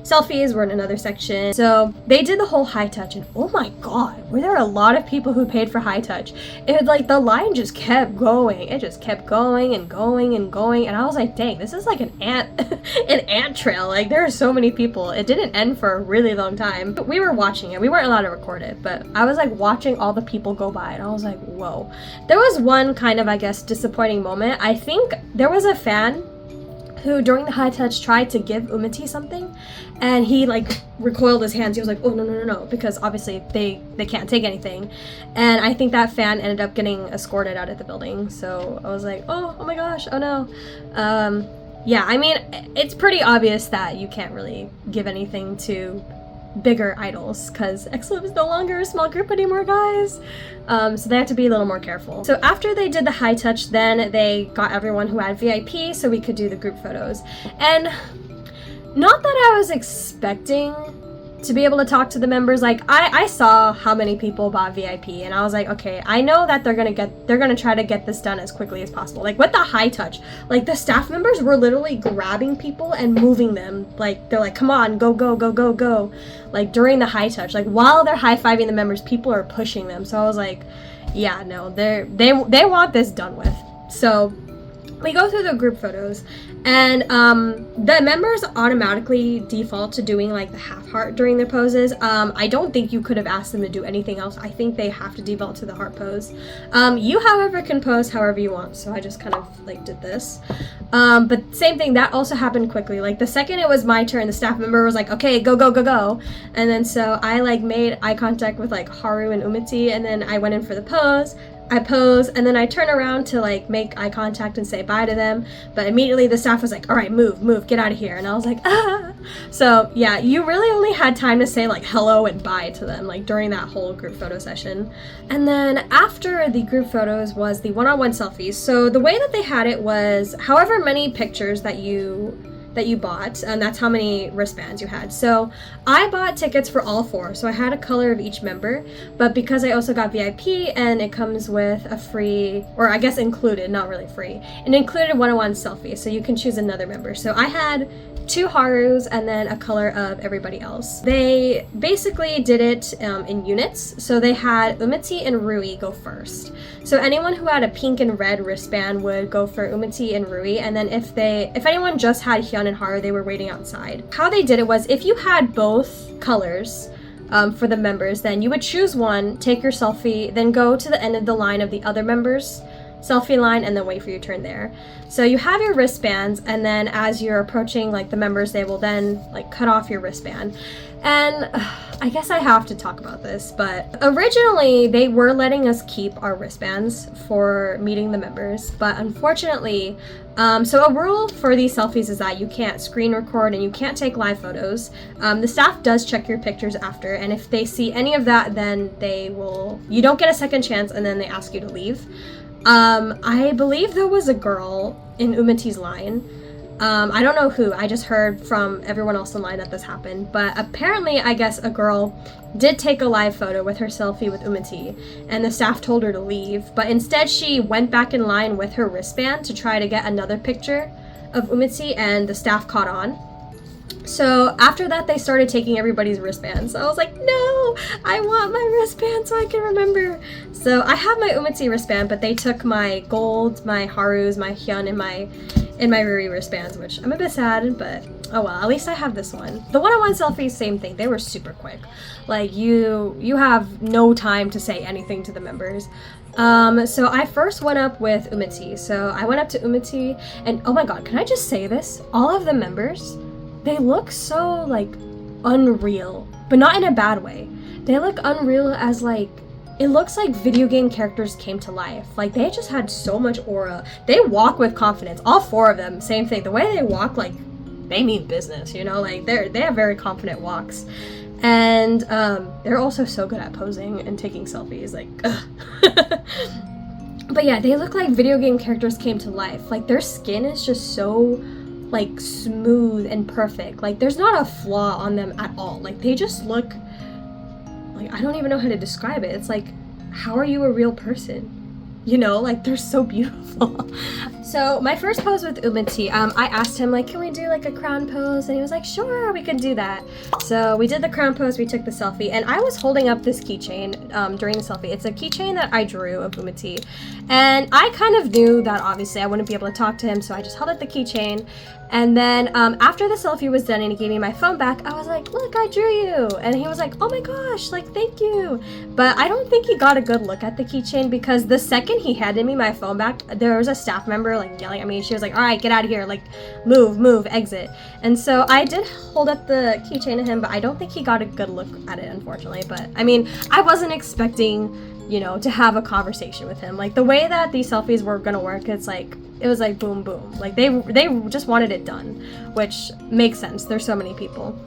selfies were in another section. So they did the whole high touch, and oh my god, were there a lot of people who paid for high touch. It like the line just kept going. It just kept going and going and going, and I was like, dang, this is like an ant trail. Like there are so many people. It didn't end for a really long time. But we were watching it. We weren't allowed to record it, but I was like watching all the people go by, and I was like, whoa. There was one kind of, I guess, disappointing moment. I think there was a fan who during the high touch tried to give Umati something, and he like recoiled his hands. He was like, oh no, because obviously they can't take anything. And I think that fan ended up getting escorted out of the building. So I was like, oh my gosh, oh no. Yeah, I mean, it's pretty obvious that you can't really give anything to bigger idols because EXO is no longer a small group anymore, guys. So they have to be a little more careful. So after they did the high touch, then they got everyone who had VIP so we could do the group photos. And not that I was expecting to be able to talk to the members. Like I saw how many people bought VIP, and I was like, okay, I know that they're gonna try to get this done as quickly as possible. Like with the high touch, like the staff members were literally grabbing people and moving them. Like they're like, come on, go. Like during the high touch, like while they're high-fiving the members, people are pushing them. So I was like, yeah, no, they want this done with. So we go through the group photos, And the members automatically default to doing like the half heart during their poses. I don't think you could have asked them to do anything else. I think they have to default to the heart pose. You, however, can pose however you want. So I just kind of like did this. But same thing, that also happened quickly. Like the second it was my turn, the staff member was like, okay, go, go, go, go. And then so I like made eye contact with like Haru and Umiti, and then I went in for the pose. I pose, and then I turn around to like make eye contact and say bye to them, but immediately the staff was like, all right, move, get out of here. And I was like, ah. So yeah, you really only had time to say like hello and bye to them like during that whole group photo session. And then after the group photos was the one-on-one selfies. So the way that they had it was however many pictures that you bought, and that's how many wristbands you had. So I bought tickets for all 4, so I had a color of each member, but because I also got VIP and it comes with a free, or I guess included, not really free, it included one-on-one selfie, so you can choose another member. So I had 2 Harus and then a color of everybody else. They basically did it in units, so they had Umiti and Rui go first. So anyone who had a pink and red wristband would go for Umiti and Rui, and then if anyone just had Hyun and Haru, they were waiting outside. How they did it was if you had both colors for the members, then you would choose one, take your selfie, then go to the end of the line of the other members' selfie line, and then wait for your turn there. So you have your wristbands, and then as you're approaching like the members, they will then like cut off your wristband. And I guess I have to talk about this, but originally they were letting us keep our wristbands for meeting the members, but unfortunately, so a rule for these selfies is that you can't screen record and you can't take live photos. The staff does check your pictures after, and if they see any of that, then you don't get a second chance, and then they ask you to leave. I believe there was a girl in Umiti's line. I don't know who, I just heard from everyone else in line that this happened, but apparently I guess a girl did take a live photo with her selfie with Umiti, and the staff told her to leave, but instead she went back in line with her wristband to try to get another picture of Umiti, and the staff caught on. So after that, they started taking everybody's wristbands. So I was like, no, I want my wristband so I can remember. So I have my Umiti wristband, but they took my gold, my Harus, my Hyun, and my Ruri wristbands, which I'm a bit sad, but oh well, at least I have this one. The one-on-one selfies, same thing. They were super quick. Like you have no time to say anything to the members. So I first went up with Umiti. So I went up to Umiti, and oh my god, can I just say this? All of the members, they look so like unreal, but not in a bad way. They look unreal as like, it looks like video game characters came to life. Like they just had so much aura. They walk with confidence. All 4 of them, same thing. The way they walk, like they mean business, you know, like they have very confident walks. And they're also so good at posing and taking selfies, like but yeah, they look like video game characters came to life. Like their skin is just so like smooth and perfect. Like there's not a flaw on them at all. Like they just look like, I don't even know how to describe it. It's like, how are you a real person? You know, like they're so beautiful. So my first pose with Umiti, I asked him like, can we do like a crown pose? And he was like, sure, we can do that. So we did the crown pose, we took the selfie, and I was holding up this keychain during the selfie. It's a keychain that I drew of Umiti. And I kind of knew that obviously I wouldn't be able to talk to him, so I just held up the keychain. And then after the selfie was done and he gave me my phone back, I was like, look, I drew you. And he was like, oh my gosh, like, thank you. But I don't think he got a good look at the keychain, because the second he handed me my phone back, there was a staff member like yelling at me. She was like, all right, get out of here, like move, exit. And so I did hold up the keychain to him, but I don't think he got a good look at it, unfortunately. But I mean, I wasn't expecting, you know, to have a conversation with him. Like the way that these selfies were gonna work, it was like boom boom, like they just wanted it done, which makes sense, there's so many people.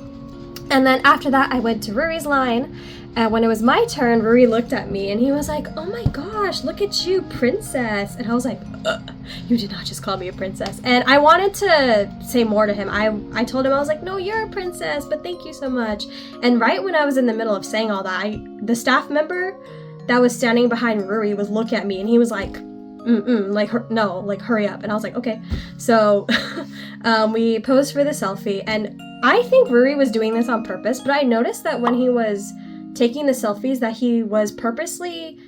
And then after that I went to Ruri's line, and when it was my turn, Ruri looked at me and he was like, oh my gosh, look at you, princess. And I was like, you did not just call me a princess. And I wanted to say more to him. I told him, I was like, no, you're a princess, but thank you so much. And right when I was in the middle of saying all that, the staff member that was standing behind Ruri was looking at me, and he was like, like, no, like, hurry up. And I was like, okay. So we posed for the selfie, and I think Ruri was doing this on purpose, but I noticed that when he was taking the selfies that he was purposely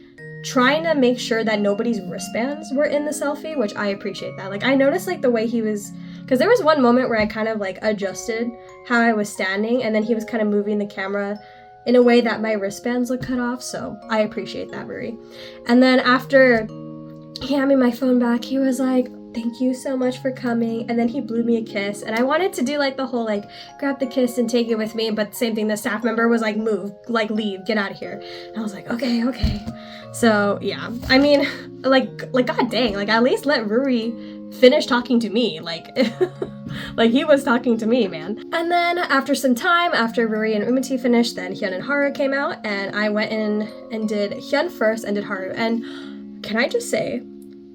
trying to make sure that nobody's wristbands were in the selfie, which I appreciate that. Like, I noticed like the way he was because there was one moment where I kind of like adjusted how I was standing, and then he was kind of moving the camera in a way that my wristbands look cut off, so I appreciate that, Ruri. And then after he handed me my phone back, he was like, thank you so much for coming, and then he blew me a kiss, and I wanted to do like the whole like grab the kiss and take it with me, but same thing, the staff member was like, move, like leave, get out of here. And I was like, okay. So yeah, I mean, like god dang, like at least let Ruri finish talking to me, like like he was talking to me, man. And then after some time, after Ruri and Umati finished, then Hyun and Haru came out, and I went in and did Hyun first and did Haru. And can I just say,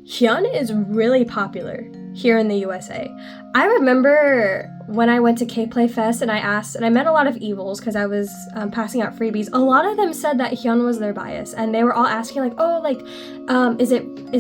Hyun is really popular here in the USA. I remember when I went to K-Play Fest and I asked, and I met a lot of evils because I was passing out freebies. A lot of them said that Hyun was their bias, and they were all asking like, oh, like, is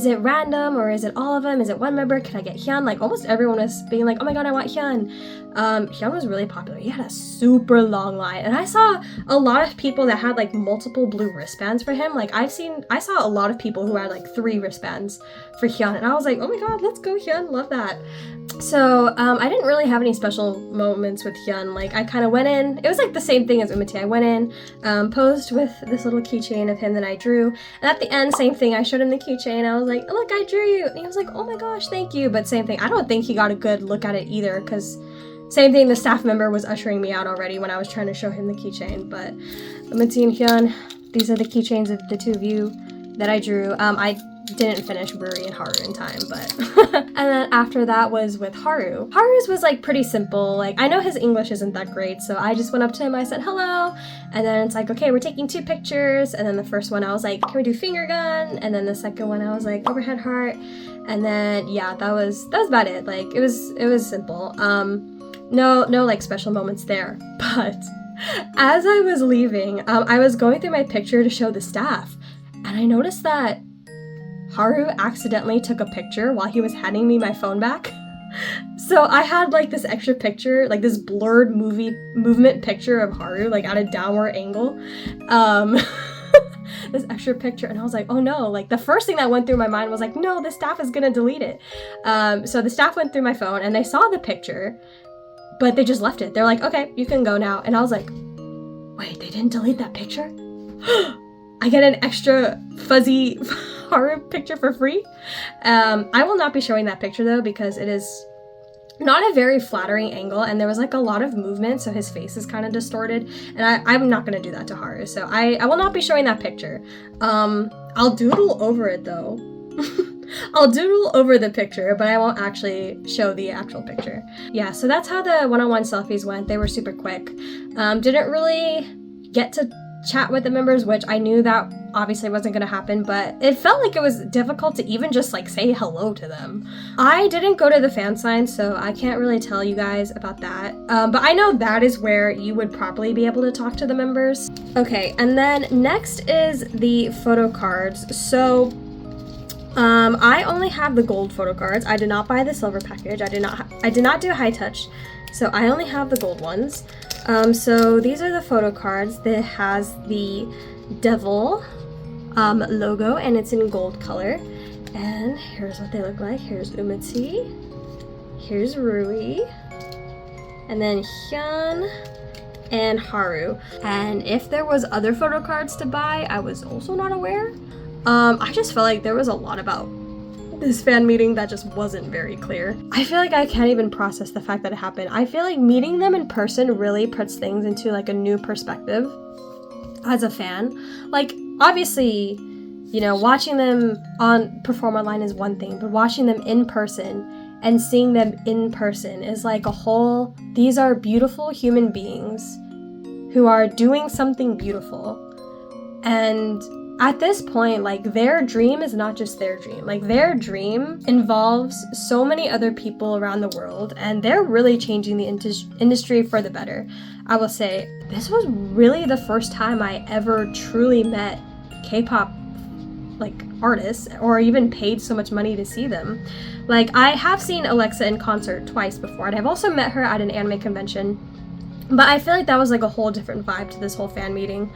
it random, or is it all of them? Is it one member? Can I get Hyun? Like almost everyone was being like, oh my god, I want Hyun. Hyun was really popular. He had a super long line, and I saw a lot of people that had like multiple blue wristbands for him. Like I saw a lot of people who had like 3 wristbands for Hyun, and I was like, oh my god, let's go Hyun, love that. So I didn't really have any special moments with Hyun. Like I kind of went in, it was like the same thing as Umati. I went in, posed with this little keychain of him that I drew, and at the end, same thing, I showed him the keychain. I was like, look, I drew you, and he was like, oh my gosh, thank you. But same thing, I don't think he got a good look at it either, because same thing, the staff member was ushering me out already when I was trying to show him the keychain. But Umati and Hyun, these are the keychains of the 2 of you that I drew. I didn't finish Ruri and Haru in time, but and then after that was with Haru. Haru's was like pretty simple. Like I know his English isn't that great, so I just went up to him, I said hello, and then it's like, okay, we're taking 2 pictures, and then the first one I was like, can we do finger gun? And then the second one I was like, overhead heart. And then yeah, that was about it. Like it was simple. No like special moments there. But as I was leaving, I was going through my picture to show the staff, and I noticed that Haru accidentally took a picture while he was handing me my phone back. So I had like this extra picture, like this blurred movement picture of Haru, like at a downward angle. This extra picture, and I was like, oh no, like the first thing that went through my mind was like, no, the staff is gonna delete it. So the staff went through my phone and they saw the picture, but they just left it. They're like, okay, you can go now. And I was like, wait, they didn't delete that picture? I get an extra fuzzy Haru picture for free. I will not be showing that picture though, because it is not a very flattering angle, and there was like a lot of movement, so his face is kind of distorted, and I'm not gonna do that to Haru, so I will not be showing that picture. I'll doodle over it though. I'll doodle over the picture, but I won't actually show the actual picture. Yeah, so that's how the one-on-one selfies went. They were super quick. Didn't really get to chat with the members, which I knew that obviously wasn't gonna happen, but it felt like it was difficult to even just like say hello to them. I didn't go to the fan sign, so I can't really tell you guys about that, but I know that is where you would probably be able to talk to the members. Okay, and then next is the photo cards. So I only have the gold photo cards. I did not buy the silver package. I did not do high touch, so I only have the gold ones. So these are the photo cards that has the devil logo, and it's in gold color. And here's what they look like. Here's Umati, here's Ruri, and then Hyun and Haru. And if there was other photo cards to buy, I was also not aware. I just felt like there was a lot about this fan meeting that just wasn't very clear. I feel like I can't even process the fact that it happened. I feel like meeting them in person really puts things into like a new perspective as a fan. Like obviously, you know, watching them perform online is one thing, but watching them in person and seeing them in person is like a whole, these are beautiful human beings who are doing something beautiful. And at this point, like their dream is not just their dream. Like their dream involves so many other people around the world, and they're really changing the industry for the better. I will say, this was really the first time I ever truly met K-pop like artists, or even paid so much money to see them. Like I have seen Alexa in concert twice before, and I've also met her at an anime convention, but I feel like that was like a whole different vibe to this whole fan meeting.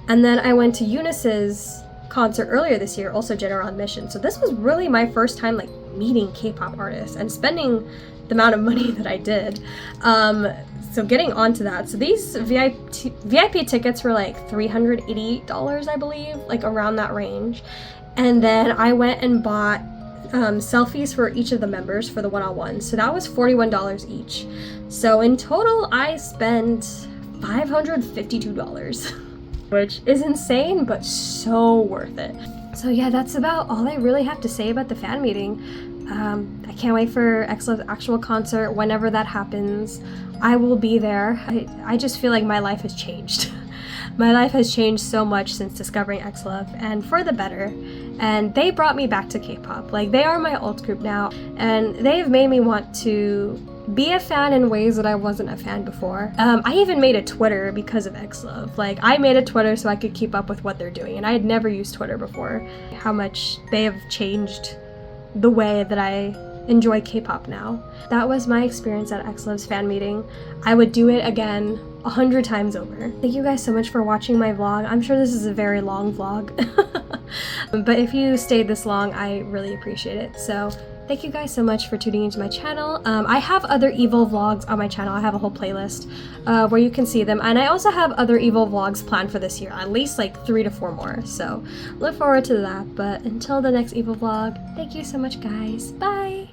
And then I went to Eunice's concert earlier this year, also general admission. So this was really my first time like meeting K-pop artists and spending the amount of money that I did. So getting onto that, so these VIP tickets were like $388, I believe, like around that range. And then I went and bought selfies for each of the members for the one-on-one. So that was $41 each. So in total, I spent $552, which is insane, but so worth it. So yeah, that's about all I really have to say about the fan meeting. I can't wait for XLOVE's actual concert whenever that happens. I will be there. I just feel like my life has changed. My life has changed so much since discovering XLOVE, and for the better. And they brought me back to K-pop. Like, they are my alt group now, and they have made me want to be a fan in ways that I wasn't a fan before. I even made a Twitter because of XLOVE. Like, I made a Twitter so I could keep up with what they're doing, and I had never used Twitter before. How much they have changed the way that I enjoy K-pop now. That was my experience at XLOVE's fan meeting. I would do it again 100 times over. Thank you guys so much for watching my vlog. I'm sure this is a very long vlog, but if you stayed this long, I really appreciate it. So thank you guys so much for tuning into my channel. I have other EVOL vlogs on my channel. I have a whole playlist where you can see them, and I also have other EVOL vlogs planned for this year, at least like 3 to 4 more. So look forward to that. But until the next EVOL vlog, thank you so much, guys. Bye.